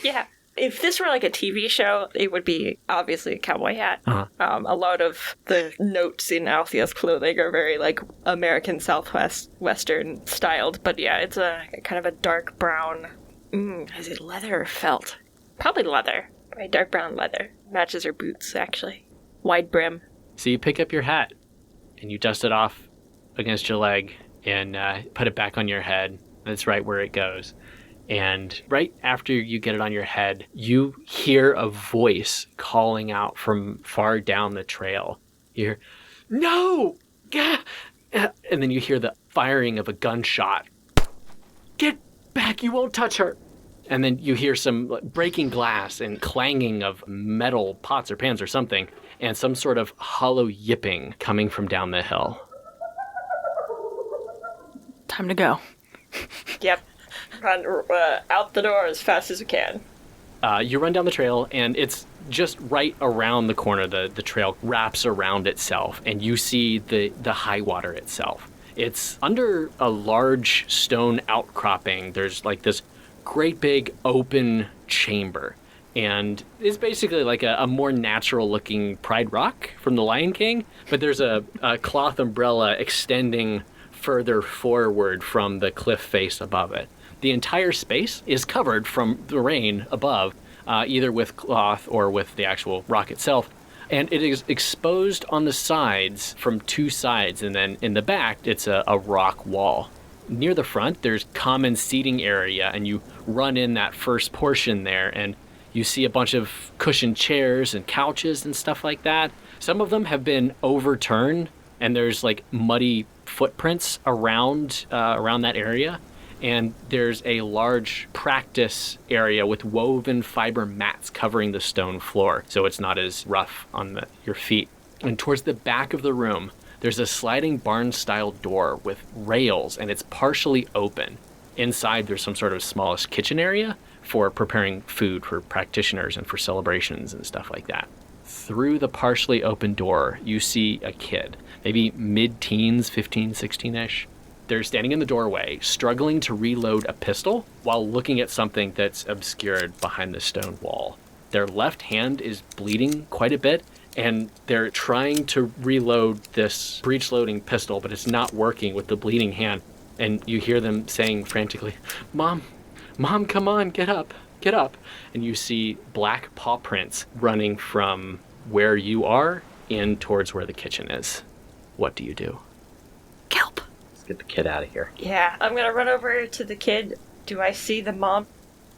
Yeah. If this were like a TV show, it would be obviously a cowboy hat. Uh-huh. A lot of the notes in Althea's clothing are very like American Western styled. But yeah, it's a kind of a dark brown. Is it leather or felt? Probably leather. Right, dark brown leather. Matches her boots, actually. Wide brim. So you pick up your hat and you dust it off against your leg and put it back on your head. That's right where it goes. And right after you get it on your head, you hear a voice calling out from far down the trail. You hear, "No! Gah!" And then you hear the firing of a gunshot. "Get back, you won't touch her." And then you hear some breaking glass and clanging of metal pots or pans or something, and some sort of hollow yipping coming from down the hill. Time to go. Yep. Run out the door as fast as we can. You run down the trail, and it's just right around the corner. The trail wraps around itself, and you see the high water itself. It's under a large stone outcropping. There's like this great big open chamber, and it's basically like a more natural looking Pride Rock from The Lion King, but there's a cloth umbrella extending further forward from the cliff face above it. The entire space is covered from the rain above, either with cloth or with the actual rock itself. And it is exposed on the sides from two sides, and then in the back, it's a rock wall. Near the front, there's common seating area, and you run in that first portion there, and you see a bunch of cushioned chairs and couches and stuff like that. Some of them have been overturned, and there's like muddy footprints around that area. And there's a large practice area with woven fiber mats covering the stone floor, so it's not as rough on your feet. And towards the back of the room, there's a sliding barn-style door with rails, and it's partially open. Inside, there's some sort of smallish kitchen area for preparing food for practitioners and for celebrations and stuff like that. Through the partially open door, you see a kid, maybe mid-teens, 15, 16-ish. They're standing in the doorway, struggling to reload a pistol while looking at something that's obscured behind the stone wall. Their left hand is bleeding quite a bit, and they're trying to reload this breech-loading pistol, but it's not working with the bleeding hand. And you hear them saying frantically, Mom, come on, get up. And you see black paw prints running from where you are in towards where the kitchen is. What do you do? Kelp. Get the kid out of here. Yeah, I'm gonna run over to the kid. Do I see the mom?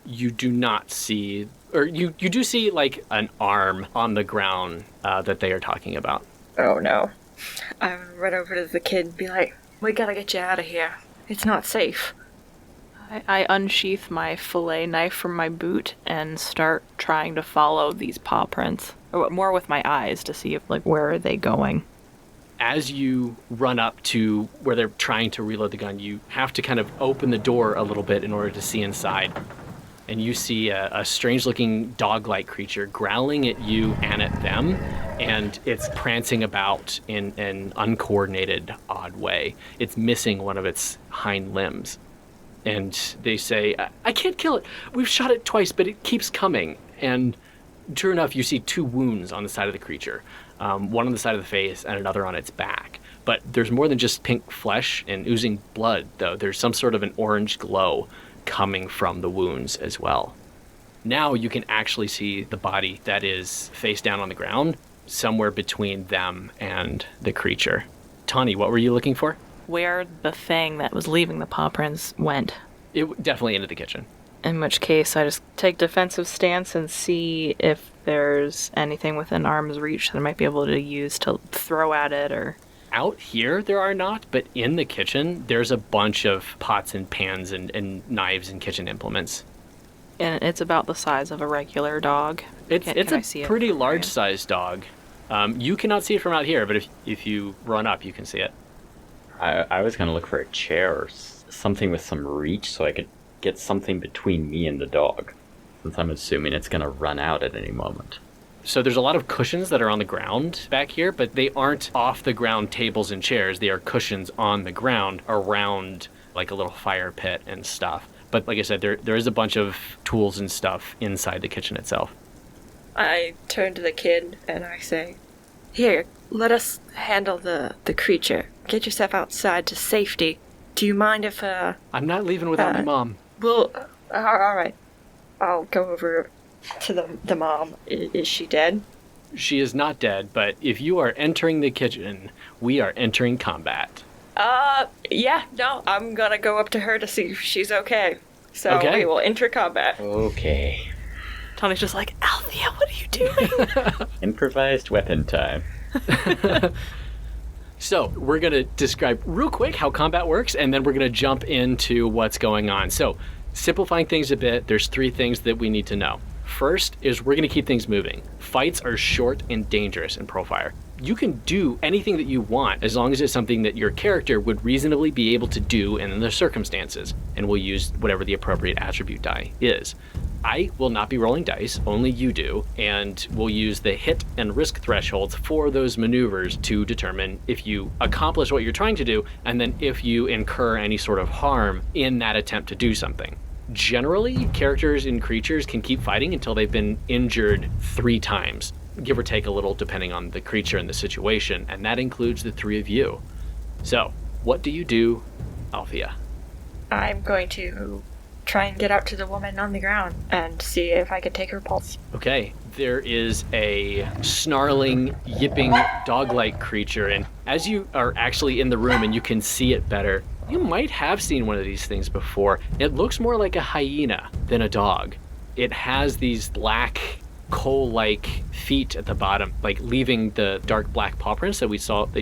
You do not see, or you do see like an arm on the ground that they are talking about. Oh no. I'm gonna run over to the kid and be like, we gotta get you out of here. It's not safe. I unsheath my fillet knife from my boot and start trying to follow these paw prints. Or more with my eyes to see if, like, where are they going. As you run up to where they're trying to reload the gun, you have to kind of open the door a little bit in order to see inside. And you see a strange-looking dog-like creature growling at you and at them, and it's prancing about in an uncoordinated, odd way. It's missing one of its hind limbs. And they say, I can't kill it. We've shot it twice, but it keeps coming. And true enough, you see two wounds on the side of the creature. One on the side of the face and another on its back. But there's more than just pink flesh and oozing blood, though. There's some sort of an orange glow coming from the wounds as well. Now you can actually see the body that is face down on the ground, somewhere between them and the creature. Tawny, what were you looking for? Where the thing that was leaving the paw prints went. It definitely into the kitchen. In which case, I just take defensive stance and see if there's anything within arm's reach that I might be able to use to throw at it or... Out here, there are not, but in the kitchen, there's a bunch of pots and pans and knives and kitchen implements. And it's about the size of a regular dog. It's Can I see a it pretty from where I am? large-sized dog. You cannot see it from out here, but if you run up, you can see it. I was going to look for a chair or something with some reach so I could get something between me and the dog, since I'm assuming it's going to run out at any moment. So there's a lot of cushions that are on the ground back here, but they aren't off-the-ground tables and chairs. They are cushions on the ground around like a little fire pit and stuff. But like I said, there is a bunch of tools and stuff inside the kitchen itself. I turn to the kid and I say, "Here, let us handle the creature. Get yourself outside to safety. Do you mind if, I'm not leaving without my mom. well, alright. I'll go over to the mom. Is she dead?" She is not dead, but if you are entering the kitchen, we are entering combat. Yeah, no, I'm gonna go up to her to see if she's okay. So Okay. we will enter combat. Okay. Tawny's just like, Althea, what are you doing? Improvised weapon time. So we're going to describe real quick how combat works, and then we're going to jump into what's going on. So simplifying things a bit, there's 3 things that we need to know. First is we're going to keep things moving. Fights are short and dangerous in Pearlfire. You can do anything that you want as long as it's something that your character would reasonably be able to do in the circumstances, and we'll use whatever the appropriate attribute die is. I will not be rolling dice, only you do, and we'll use the hit and risk thresholds for those maneuvers to determine if you accomplish what you're trying to do, and then if you incur any sort of harm in that attempt to do something. Generally, characters and creatures can keep fighting until they've been injured 3 times, give or take a little depending on the creature and the situation, and that includes the 3 of you. So, what do you do, Althea? I'm going to try and get out to the woman on the ground and see if I can take her pulse. Okay, there is a snarling, yipping, dog-like creature, and as you are actually in the room and you can see it better, you might have seen one of these things before. It looks more like a hyena than a dog. It has these black, coal-like feet at the bottom, like leaving the dark black paw prints that you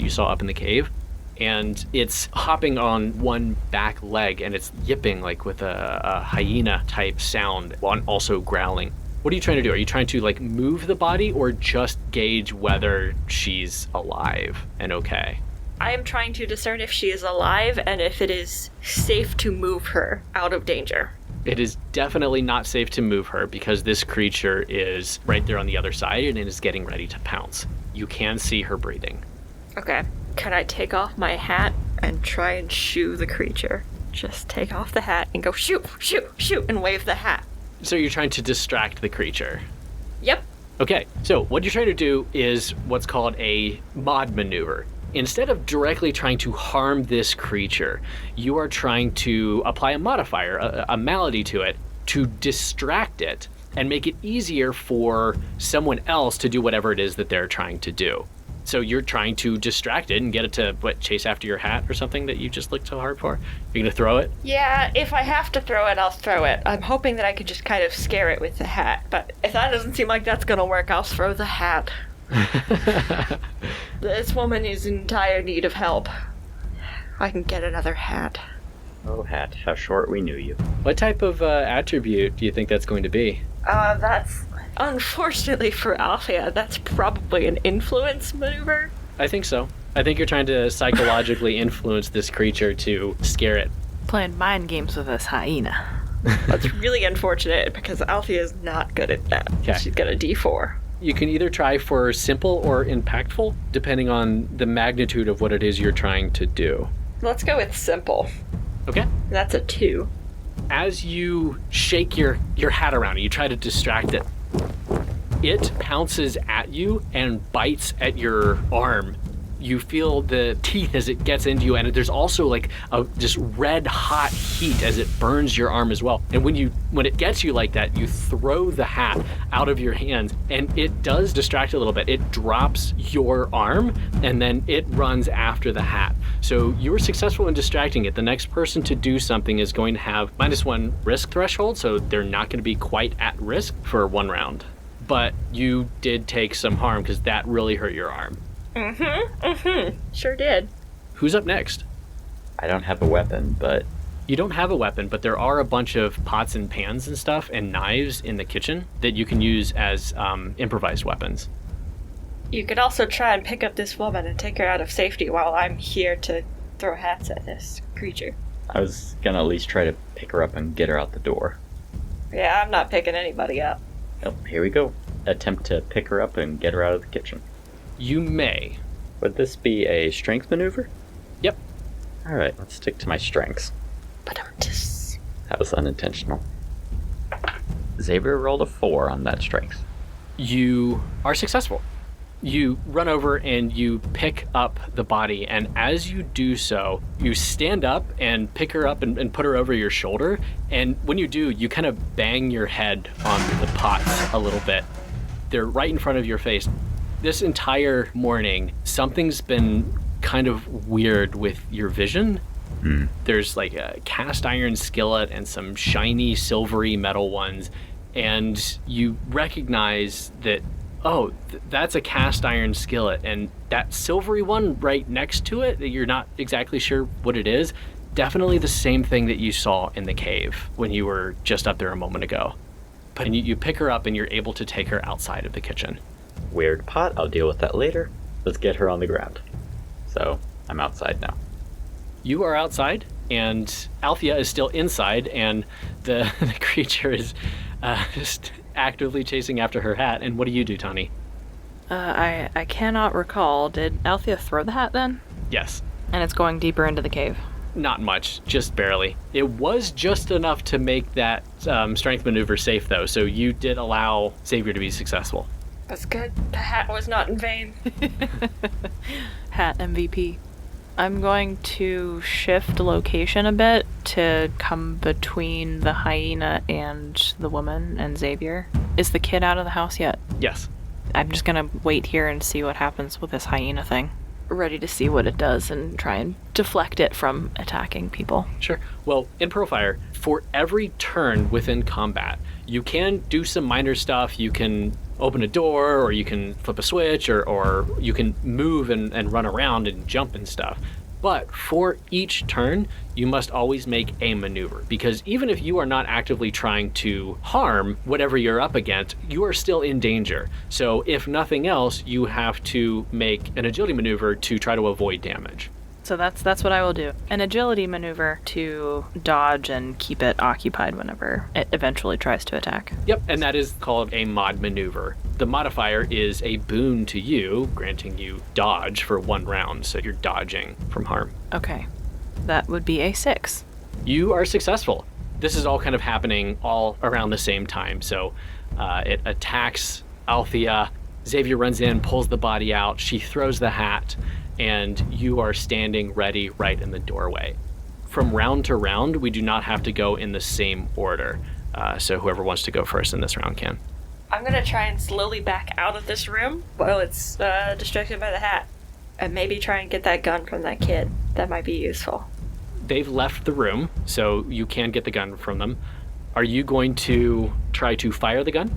saw up in the cave. And it's hopping on one back leg, and it's yipping like with a hyena-type sound, while also growling. What are you trying to do? Are you trying to like move the body, or just gauge whether she's alive and okay? I am trying to discern if she is alive and if it is safe to move her out of danger. It is definitely not safe to move her because this creature is right there on the other side and is getting ready to pounce. You can see her breathing. Okay. Can I take off my hat and try and shoo the creature? Just take off the hat and go shoot, shoot, shoot, and wave the hat. So you're trying to distract the creature. Yep. Okay, so what you're trying to do is what's called a mod maneuver. Instead of directly trying to harm this creature, you are trying to apply a modifier, a malady to it, to distract it and make it easier for someone else to do whatever it is that they're trying to do. So you're trying to distract it and get it to, chase after your hat or something that you just looked so hard for? You're going to throw it? Yeah, if I have to throw it, I'll throw it. I'm hoping that I could just kind of scare it with the hat, but if that doesn't seem like that's gonna work, I'll throw the hat. This woman is in dire need of help. I can get another hat. Oh, hat, how short we knew you. What type of attribute do you think that's going to be? That's... Unfortunately for Althea, that's probably an influence maneuver. I think so. I think you're trying to psychologically influence this creature to scare it. Playing mind games with this hyena. That's really unfortunate because Althea is not good at that. Okay. She's got a D4. You can either try for simple or impactful, depending on the magnitude of what it is you're trying to do. Let's go with simple. Okay. That's a 2. As you shake your hat around and you try to distract it, it pounces at you and bites at your arm. You feel the teeth as it gets into you, and there's also like a just red hot heat as it burns your arm as well. And when it gets you like that, you throw the hat out of your hands, and it does distract a little bit. It drops your arm, and then it runs after the hat. So you were successful in distracting it. The next person to do something is going to have -1 risk threshold, so they're not going to be quite at risk for 1 round. but you did take some harm because that really hurt your arm. Sure did. Who's up next? I don't have a weapon, but... You don't have a weapon, but there are a bunch of pots and pans and stuff and knives in the kitchen that you can use as improvised weapons. You could also try and pick up this woman and take her out of safety while I'm here to throw hats at this creature. I was gonna at least try to pick her up and get her out the door. Yeah, I'm not picking anybody up. Oh, here we go. Attempt to pick her up and get her out of the kitchen. You may. Would this be a strength maneuver? Yep. Alright, let's stick to my strengths. But I'm just... That was unintentional. Xavier rolled a 4 on that strength. You are successful. You run over and you pick up the body, and as you do so, you stand up and pick her up and put her over your shoulder, and when you do, you kind of bang your head on the pots a little bit. They're right in front of your face. This entire morning, something's been kind of weird with your vision. There's like a cast iron skillet and some shiny silvery metal ones, and you recognize that, that's a cast iron skillet, and that silvery one right next to it that you're not exactly sure what it is, definitely the same thing that you saw in the cave when you were just up there a moment ago. But you pick her up and you're able to take her outside of the kitchen. Weird pot, I'll deal with that later. Let's get her on the ground. So, I'm outside now. You are outside, and Althea is still inside, and the creature is just actively chasing after her hat. And what do you do, Tawny? I cannot recall. Did Althea throw the hat then? Yes. And it's going deeper into the cave. Not much, just barely. It was just enough to make that strength maneuver safe, though, so you did allow Xavier to be successful. That's good. The hat was not in vain. Hat MVP. I'm going to shift location a bit to come between the hyena and the woman and Xavier. Is the kid out of the house yet? Yes. I'm just gonna wait here and see what happens with this hyena thing. Ready to see what it does and try and deflect it from attacking people. Sure. Well, in Pearlfire, for every turn within combat, you can do some minor stuff. You can open a door, or you can flip a switch, or you can move and run around and jump and stuff. But for each turn, you must always make a maneuver, because even if you are not actively trying to harm whatever you're up against, you are still in danger. So if nothing else, you have to make an agility maneuver to try to avoid damage. So that's what I will do. An agility maneuver to dodge and keep it occupied whenever it eventually tries to attack. Yep, and that is called a mod maneuver. The modifier is a boon to you, granting you dodge for 1 round, so you're dodging from harm. Okay. That would be a 6. You are successful. This is all kind of happening all around the same time, so it attacks Althea. Xavier runs in, pulls the body out, she throws the hat, and you are standing ready right in the doorway. From round to round, we do not have to go in the same order, so whoever wants to go first in this round can. I'm gonna try and slowly back out of this room while it's distracted by the hat. And maybe try and get that gun from that kid. That might be useful. They've left the room, so you can get the gun from them. Are you going to try to fire the gun?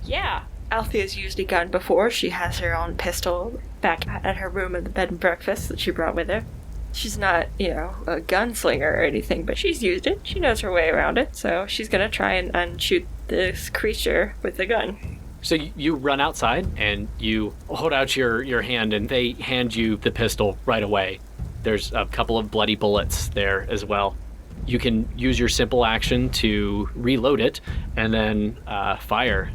Yeah. Althea's used a gun before. She has her own pistol back at her room in the bed and breakfast that she brought with her. She's not, a gunslinger or anything, but she's used it. She knows her way around it, so she's gonna try and shoot this creature with the gun. So you run outside and you hold out your hand, and they hand you the pistol right away. There's a couple of bloody bullets there as well. You can use your simple action to reload it and then fire.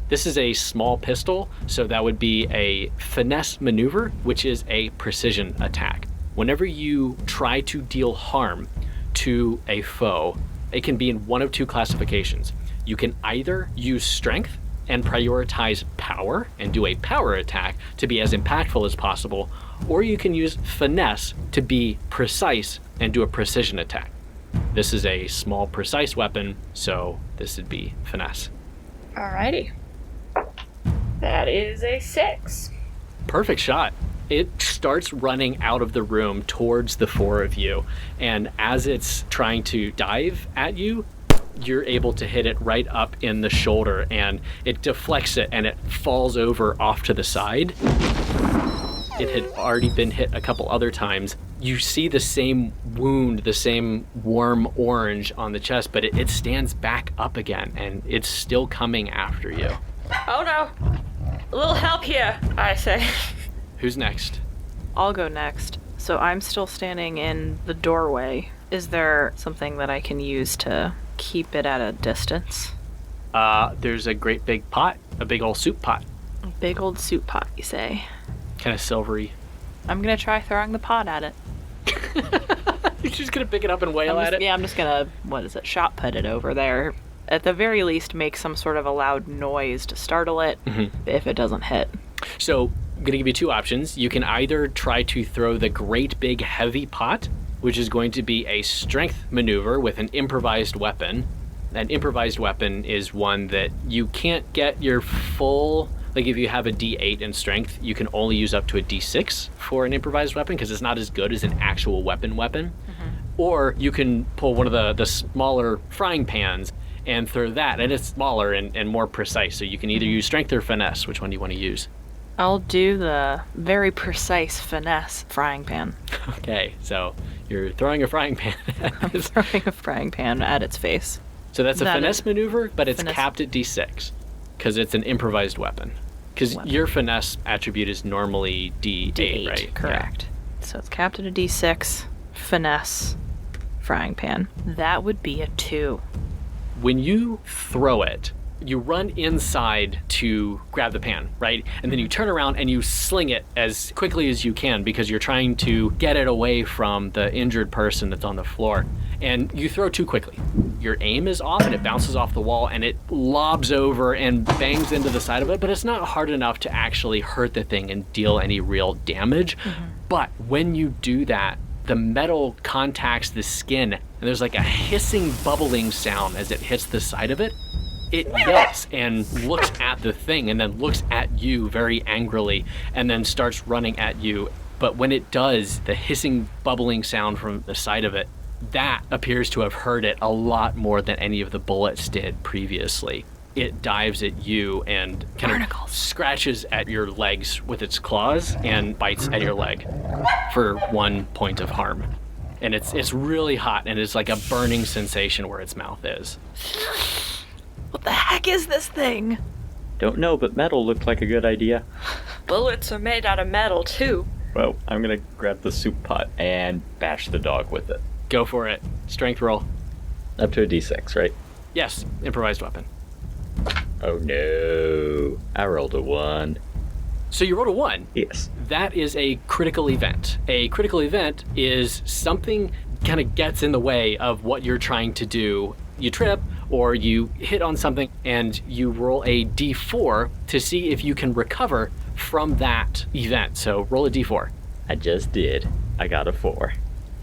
This is a small pistol, so that would be a finesse maneuver, which is a precision attack. Whenever you try to deal harm to a foe, it can be in one of 2 classifications. You can either use strength and prioritize power and do a power attack to be as impactful as possible, or you can use finesse to be precise and do a precision attack. This is a small precise weapon, so this would be finesse. Alrighty. That is a 6. Perfect shot. It starts running out of the room towards the 4 of you, and as it's trying to dive at you, you're able to hit it right up in the shoulder, and it deflects it, and it falls over off to the side. It had already been hit a couple other times. You see the same wound, the same warm orange on the chest, but it stands back up again, and it's still coming after you. Oh no! A little help here, I say. Who's next? I'll go next. So I'm still standing in the doorway. Is there something that I can use to keep it at a distance? There's a great big pot, a big old soup pot. A big old soup pot, you say? Kind of silvery. I'm gonna try throwing the pot at it. You're just gonna pick it up and wail at it? Yeah, I'm just gonna, shot put it over there. At the very least, make some sort of a loud noise to startle it if it doesn't hit. So, I'm gonna give you two options. You can either try to throw the great big heavy pot, which is going to be a strength maneuver with an improvised weapon. An improvised weapon is one that you can't get your full... Like, if you have a D8 in strength, you can only use up to a D6 for an improvised weapon because it's not as good as an actual weapon. Or you can pull one of the smaller frying pans and throw that, and it's smaller and more precise. So you can either use strength or finesse. Which one do you want to use? I'll do the very precise finesse frying pan. Okay, so you're throwing a frying pan. I'm throwing a frying pan at its face. So that's a finesse maneuver, but it's capped at D6 because it's an improvised weapon. Because your finesse attribute is normally D8, right? Correct. Yeah. So it's capped at a D6, finesse, frying pan. That would be a 2. When you throw it, you run inside to grab the pan, right? And then you turn around and you sling it as quickly as you can because you're trying to get it away from the injured person that's on the floor. And you throw too quickly. Your aim is off and it bounces off the wall and it lobs over and bangs into the side of it, but it's not hard enough to actually hurt the thing and deal any real damage. But when you do that, the metal contacts the skin and there's like a hissing, bubbling sound as it hits the side of it. It yelps and looks at the thing and then looks at you very angrily and then starts running at you. But when it does, the hissing, bubbling sound from the side of it, that appears to have hurt it a lot more than any of the bullets did previously. It dives at you and kind of scratches at your legs with its claws and bites at your leg for 1 point of harm. And it's really hot and it's like a burning sensation where its mouth is. What the heck is this thing? Don't know, but metal looked like a good idea. Bullets are made out of metal, too. Well, I'm gonna grab the soup pot and bash the dog with it. Go for it. Strength roll. Up to a D6, right? Yes, improvised weapon. Oh no. I rolled a 1. So you rolled a 1? Yes. That is a critical event. A critical event is something kind of gets in the way of what you're trying to do. You trip or you hit on something and you roll a D4 to see if you can recover from that event. So roll a D4. I just did. I got a 4.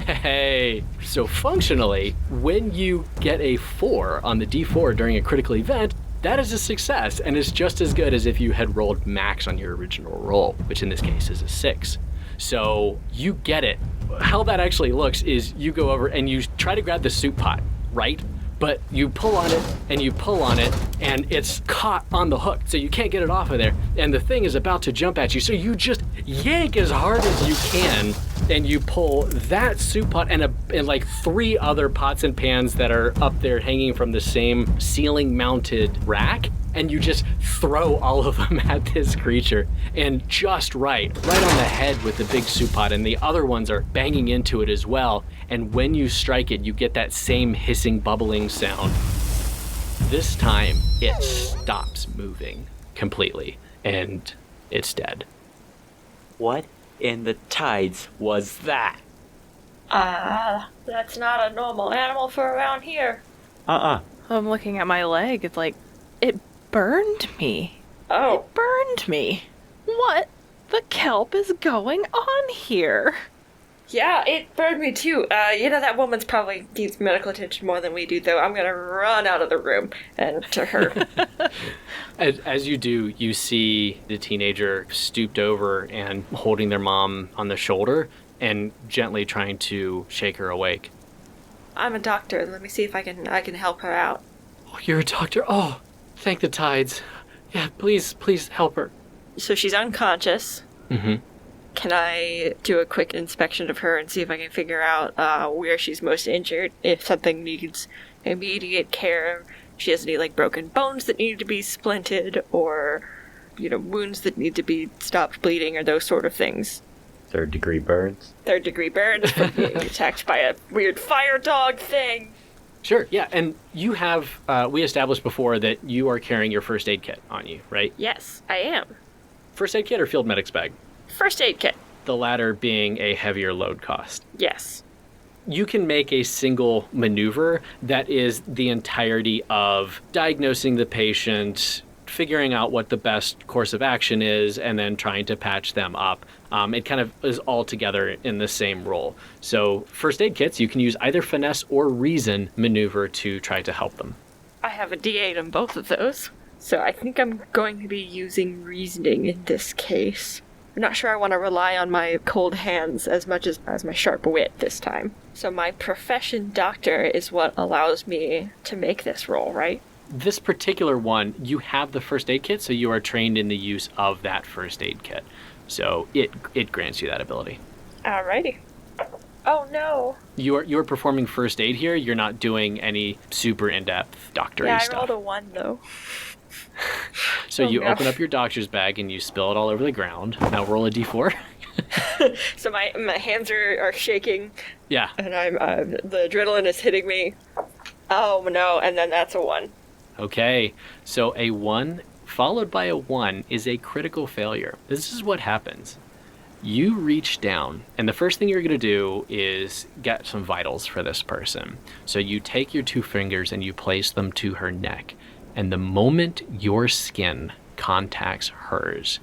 Hey, so functionally, when you get a 4 on the D4 during a critical event, that is a success, and it's just as good as if you had rolled max on your original roll, which in this case is a 6. So you get it. How that actually looks is you go over and you try to grab the soup pot, right? But you pull on it and you pull on it and it's caught on the hook, so you can't get it off of there. And the thing is about to jump at you, so you just yank as hard as you can and you pull that soup pot and like 3 other pots and pans that are up there hanging from the same ceiling mounted rack, and you just throw all of them at this creature, and just right on the head with the big soup pot, and the other ones are banging into it as well. And when you strike it, you get that same hissing, bubbling sound. This time, it stops moving completely, and it's dead. What in the tides was that? That's not a normal animal for around here. I'm looking at my leg. It's like, it burned me. Oh. It burned me. What the kelp is going on here? Yeah, it burned me too. That woman's probably needs medical attention more than we do, though. I'm gonna run out of the room and to her. As you do, you see the teenager stooped over and holding their mom on the shoulder and gently trying to shake her awake. I'm a doctor. Let me see if I can help her out. Oh, you're a doctor? Oh, thank the tides. Yeah, please help her. So she's unconscious. Mm-hmm. Can I do a quick inspection of her and see if I can figure out where she's most injured? If something needs immediate care, she has any, like, broken bones that need to be splinted, or, wounds that need to be stopped bleeding, or those sort of things. Third-degree burns? Third-degree burns from being attacked by a weird fire dog thing. Sure, yeah, and you have, we established before that you are carrying your first aid kit on you, right? Yes, I am. First aid kit or field medic's bag? First aid kit. The latter being a heavier load cost. Yes. You can make a single maneuver that is the entirety of diagnosing the patient, figuring out what the best course of action is, and then trying to patch them up. It kind of is all together in the same role. So first aid kits, you can use either finesse or reason maneuver to try to help them. I have a D8 on both of those, so I think I'm going to be using reasoning in this case. I'm not sure I want to rely on my cold hands as much as my sharp wit this time. So my profession, doctor, is what allows me to make this roll, right? This particular one, you have the first aid kit, so you are trained in the use of that first aid kit. So it grants you that ability. Alrighty. Oh no. You're performing first aid here. You're not doing any super in-depth doctor-y stuff. Yeah, I rolled a 1 though. So you open up your doctor's bag and you spill it all over the ground. Now roll a d4. So my hands are shaking. Yeah. And I'm the adrenaline is hitting me. Oh no, and then that's a 1. Okay, so a 1 followed by a 1 is a critical failure. This is what happens. You reach down, and the first thing you're going to do is get some vitals for this person. So you take your 2 fingers and you place them to her neck, and the moment your skin contacts hers,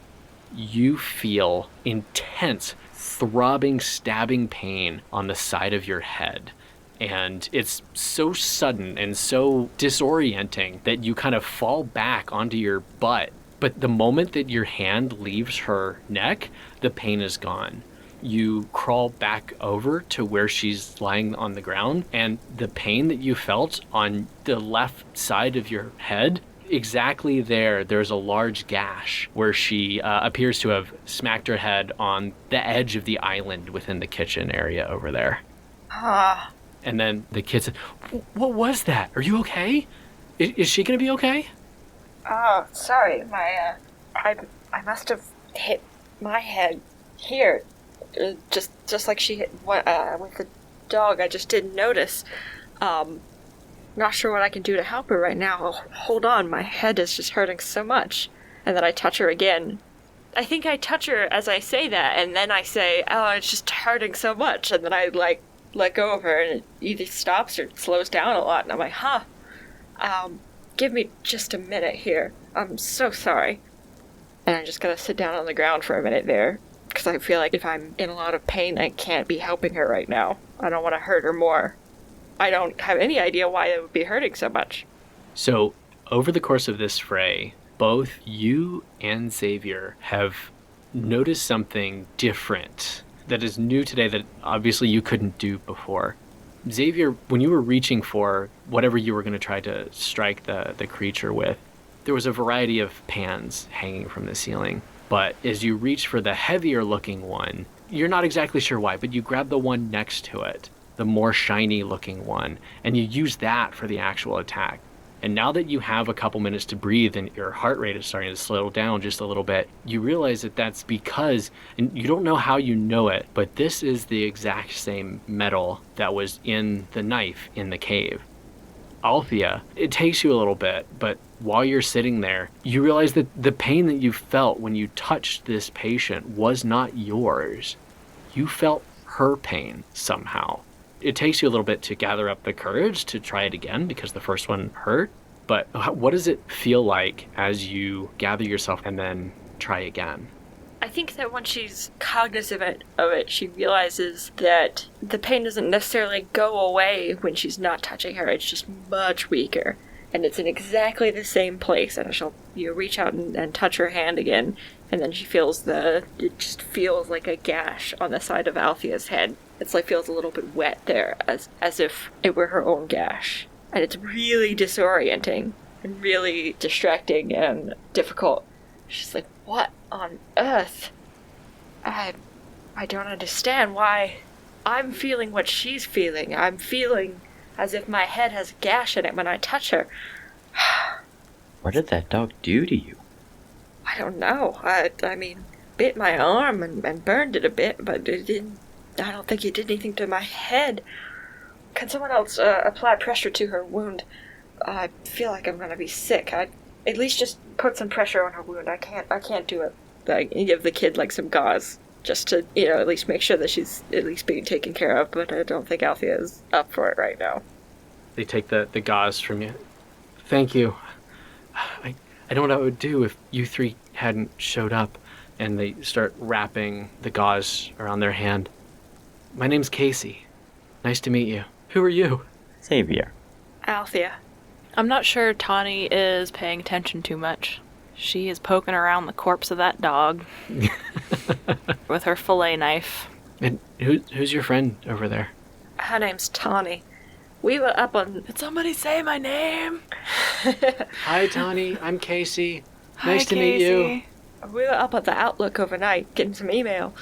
you feel intense, throbbing, stabbing pain on the side of your head. And it's so sudden and so disorienting that you kind of fall back onto your butt. But the moment that your hand leaves her neck, the pain is gone. You crawl back over to where she's lying on the ground, and the pain that you felt on the left side of your head, exactly there's a large gash where she appears to have smacked her head on the edge of the island within the kitchen area over there. Ah. And then the kid said, "What was that? Are you okay? Is she going to be okay?" Oh, sorry. I must have hit my head here. Just like she hit with the dog. I just didn't notice. Not sure what I can do to help her right now. Oh, hold on, my head is just hurting so much. And then I touch her again. I think I touch her as I say that, and then I say, "Oh, it's just hurting so much." And then I let go of her, and it either stops or it slows down a lot. And I'm like, give me just a minute here. I'm so sorry. And I'm just gonna sit down on the ground for a minute there, because I feel like if I'm in a lot of pain, I can't be helping her right now. I don't want to hurt her more. I don't have any idea why it would be hurting so much. So, over the course of this fray, both you and Xavier have noticed something different that is new today that obviously you couldn't do before. Xavier, when you were reaching for whatever you were going to try to strike the creature with, there was a variety of pans hanging from the ceiling. But as you reach for the heavier looking one, you're not exactly sure why, but you grab the one next to it, the more shiny looking one, and you use that for the actual attack. And now that you have a couple minutes to breathe and your heart rate is starting to slow down just a little bit, you realize that that's because, and you don't know how you know it, but this is the exact same metal that was in the knife in the cave. Althea, it takes you a little bit, but while you're sitting there, you realize that the pain that you felt when you touched this patient was not yours. You felt her pain somehow. It takes you a little bit to gather up the courage to try it again because the first one hurt. But what does it feel like as you gather yourself and then try again? I think that when she's cognizant of it, she realizes that the pain doesn't necessarily go away when she's not touching her. It's just much weaker. And it's in exactly the same place. And she'll reach out and touch her hand again. And then she feels it just feels like a gash on the side of Althea's head. It's like feels a little bit wet there, as if it were her own gash. And it's really disorienting and really distracting and difficult. She's like, what on earth? I don't understand why I'm feeling what she's feeling. I'm feeling as if my head has a gash in it when I touch her. What did that dog do to you? I don't know. I mean, bit my arm and burned it a bit, but it didn't. I don't think it did anything to my head. Can someone else apply pressure to her wound? I feel like I'm gonna be sick. I'd at least just put some pressure on her wound. I can't do it. I give the kid like some gauze just to, at least make sure that she's at least being taken care of. But I don't think Althea is up for it right now. They take the gauze from you. Thank you. I don't know what I would do if you three hadn't showed up. And they start wrapping the gauze around their hand. My name's Casey. Nice to meet you. Who are you? Xavier. Althea. I'm not sure Tawny is paying attention too much. She is poking around the corpse of that dog with her fillet knife. And who's your friend over there? Her name's Tawny. We were up on... Did somebody say my name? Hi, Tawny. I'm Casey. Hi, Nice to meet you. Casey. We were up at the Outlook overnight getting some email.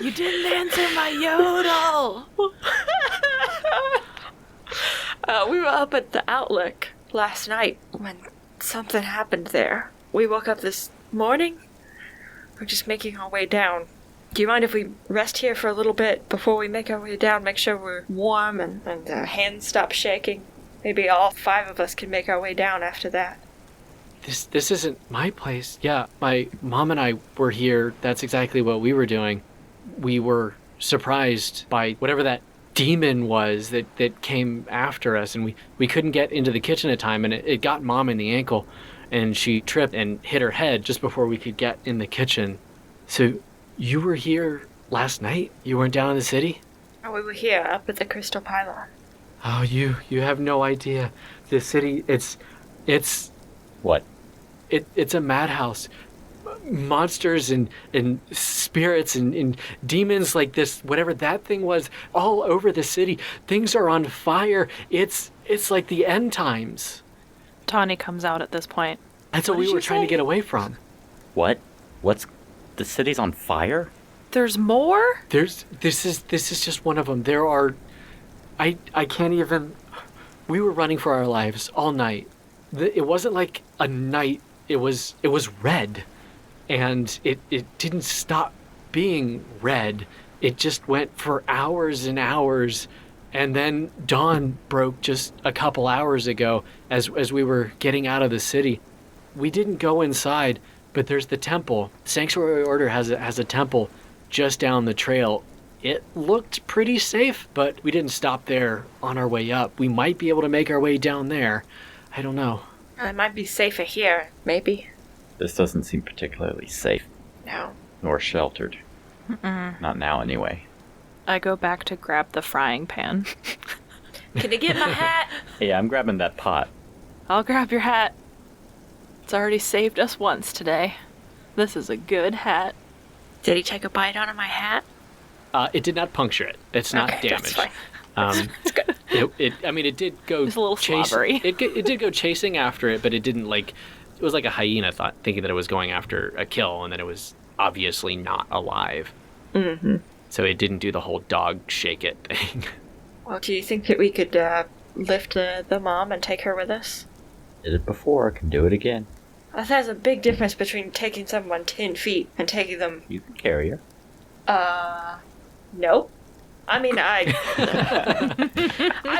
You didn't answer my yodel! We were up at the Outlook last night when something happened there. We woke up this morning. We're just making our way down. Do you mind if we rest here for a little bit before we make our way down? Make sure we're warm and our hands stop shaking. Maybe all 5 of us can make our way down after that. This isn't my place. Yeah, my mom and I were here. That's exactly what we were doing. We were surprised by whatever that demon was that came after us, and we couldn't get into the kitchen in time, and it got Mom in the ankle, and she tripped and hit her head just before we could get in the kitchen. So you were here last night? You weren't down in the city? Oh, we were here up at the Crystal Pylon. Oh, you have no idea. The city, it's What? It's a madhouse. Monsters and spirits and demons like this, whatever that thing was, all over the city. Things are on fire. It's like the end times. Tawny comes out at this point. That's what we were trying to get away from. What? The city's on fire? There's more? This is just one of them. There are... I can't even... We were running for our lives all night. It wasn't like a night. It was red. And it didn't stop being red. It just went for hours and hours. And then dawn broke just a couple hours ago as we were getting out of the city. We didn't go inside, but there's the temple. Sanctuary Order has a temple just down the trail. It looked pretty safe, but we didn't stop there on our way up. We might be able to make our way down there. I don't know. It might be safer here, maybe. This doesn't seem particularly safe. No. Nor sheltered. Mm-mm. Not now, anyway. I go back to grab the frying pan. Can you get my hat? Hey, I'm grabbing that pot. I'll grab your hat. It's already saved us once today. This is a good hat. Did he take a bite out of my hat? It did not puncture it. It's not Okay, damaged. that's fine. It's good. It did go. It's a little slobbery. It did go chasing after it, but it didn't like. It was like a hyena thinking that it was going after a kill, and then it was obviously not alive. Mm-hmm. So it didn't do the whole dog shake it thing. Well, do you think that we could lift the mom and take her with us? Did it before, can do it again. There's a big difference between taking someone 10 feet and taking them... You can carry her. No. I mean, I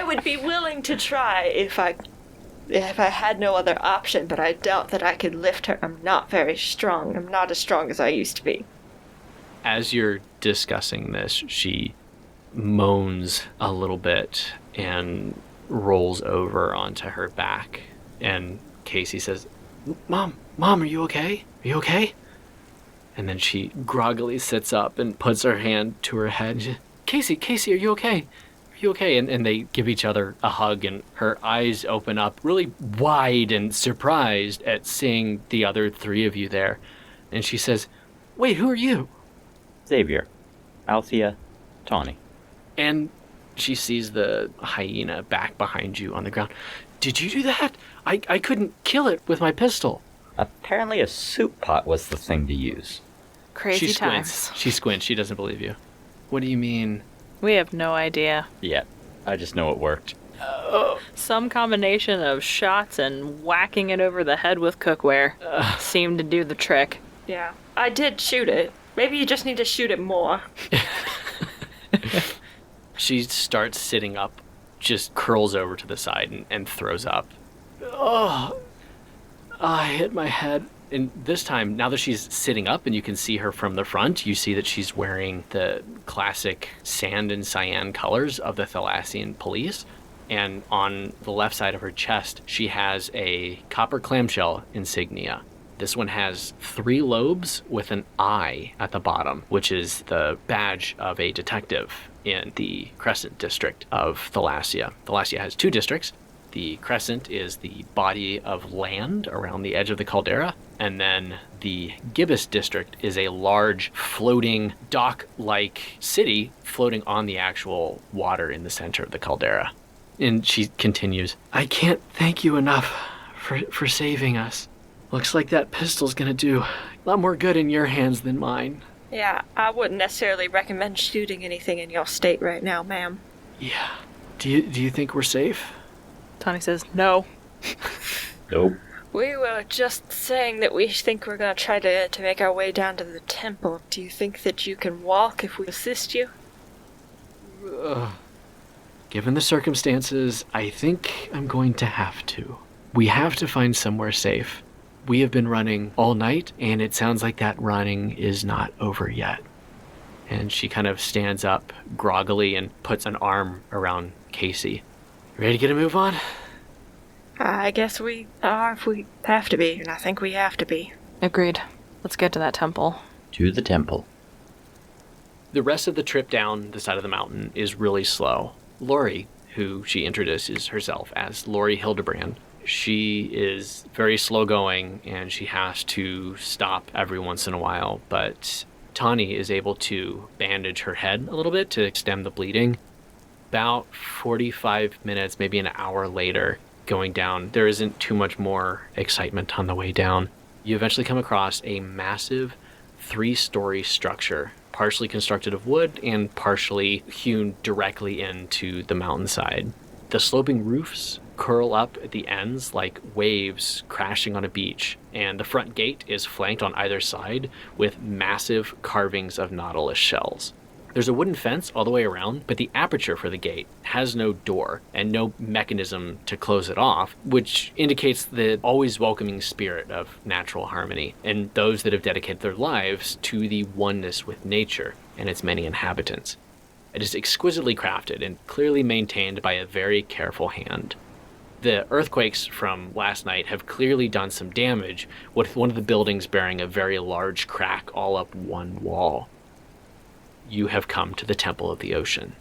would be willing to try if I had no other option, but I doubt that I could lift her. I'm not very strong. I'm not as strong as I used to be. As you're discussing this, she moans a little bit and rolls over onto her back. And Casey says, Mom, are you okay? Are you okay? And then she groggily sits up and puts her hand to her head. She, Casey, are you okay? Are you okay? And they give each other a hug, and her eyes open up really wide and surprised at seeing the other 3 of you there. And she says, wait, who are you? Xavier, Althea, Tawny. And she sees the hyena back behind you on the ground. Did you do that? I couldn't kill it with my pistol. Apparently a soup pot was the thing to use. Crazy She times. squints. She squints. She doesn't believe you. What do you mean? We have no idea. Yeah, I just know it worked. Some combination of shots and whacking it over the head with cookware seemed to do the trick. Yeah, I did shoot it. Maybe you just need to shoot it more. She starts sitting up, just curls over to the side and throws up. Oh, I hit my head. And this time, now that she's sitting up and you can see her from the front, you see that she's wearing the classic sand and cyan colors of the Thalassean police. And on the left side of her chest, she has a copper clamshell insignia. This one has 3 lobes with an eye at the bottom, which is the badge of a detective in the Crescent district of Thalassea. Thalassea has 2 districts. The Crescent is the body of land around the edge of the caldera, and then the Gibbous district is a large floating dock-like city floating on the actual water in the center of the caldera. And she continues, I can't thank you enough for saving us. Looks like that pistol's gonna do a lot more good in your hands than mine. Yeah, I wouldn't necessarily recommend shooting anything in your state right now, ma'am. Yeah. Do you think we're safe? Tawny says, no. Nope. We were just saying that we think we're gonna try to make our way down to the temple. Do you think that you can walk if we assist you? Given the circumstances, I think I'm going to have to. We have to find somewhere safe. We have been running all night, and it sounds like that running is not over yet. And she kind of stands up groggily and puts an arm around Casey. Ready to get a move on? I guess we are if we have to be, and I think we have to be. Agreed. Let's get to that temple. To the temple. The rest of the trip down the side of the mountain is really slow. Lori, who she introduces herself as Lori Hildebrand, she is very slow going and she has to stop every once in a while, but Tawny is able to bandage her head a little bit to stem the bleeding. About 45 minutes, maybe an hour later, going down, there isn't too much more excitement on the way down. You eventually come across a massive 3-story structure, partially constructed of wood and partially hewn directly into the mountainside. The sloping roofs curl up at the ends like waves crashing on a beach, and the front gate is flanked on either side with massive carvings of nautilus shells. There's a wooden fence all the way around, but the aperture for the gate has no door and no mechanism to close it off, which indicates the always welcoming spirit of natural harmony and those that have dedicated their lives to the oneness with nature and its many inhabitants. It is exquisitely crafted and clearly maintained by a very careful hand. The earthquakes from last night have clearly done some damage, with one of the buildings bearing a very large crack all up one wall. You have come to the Temple of the Ocean.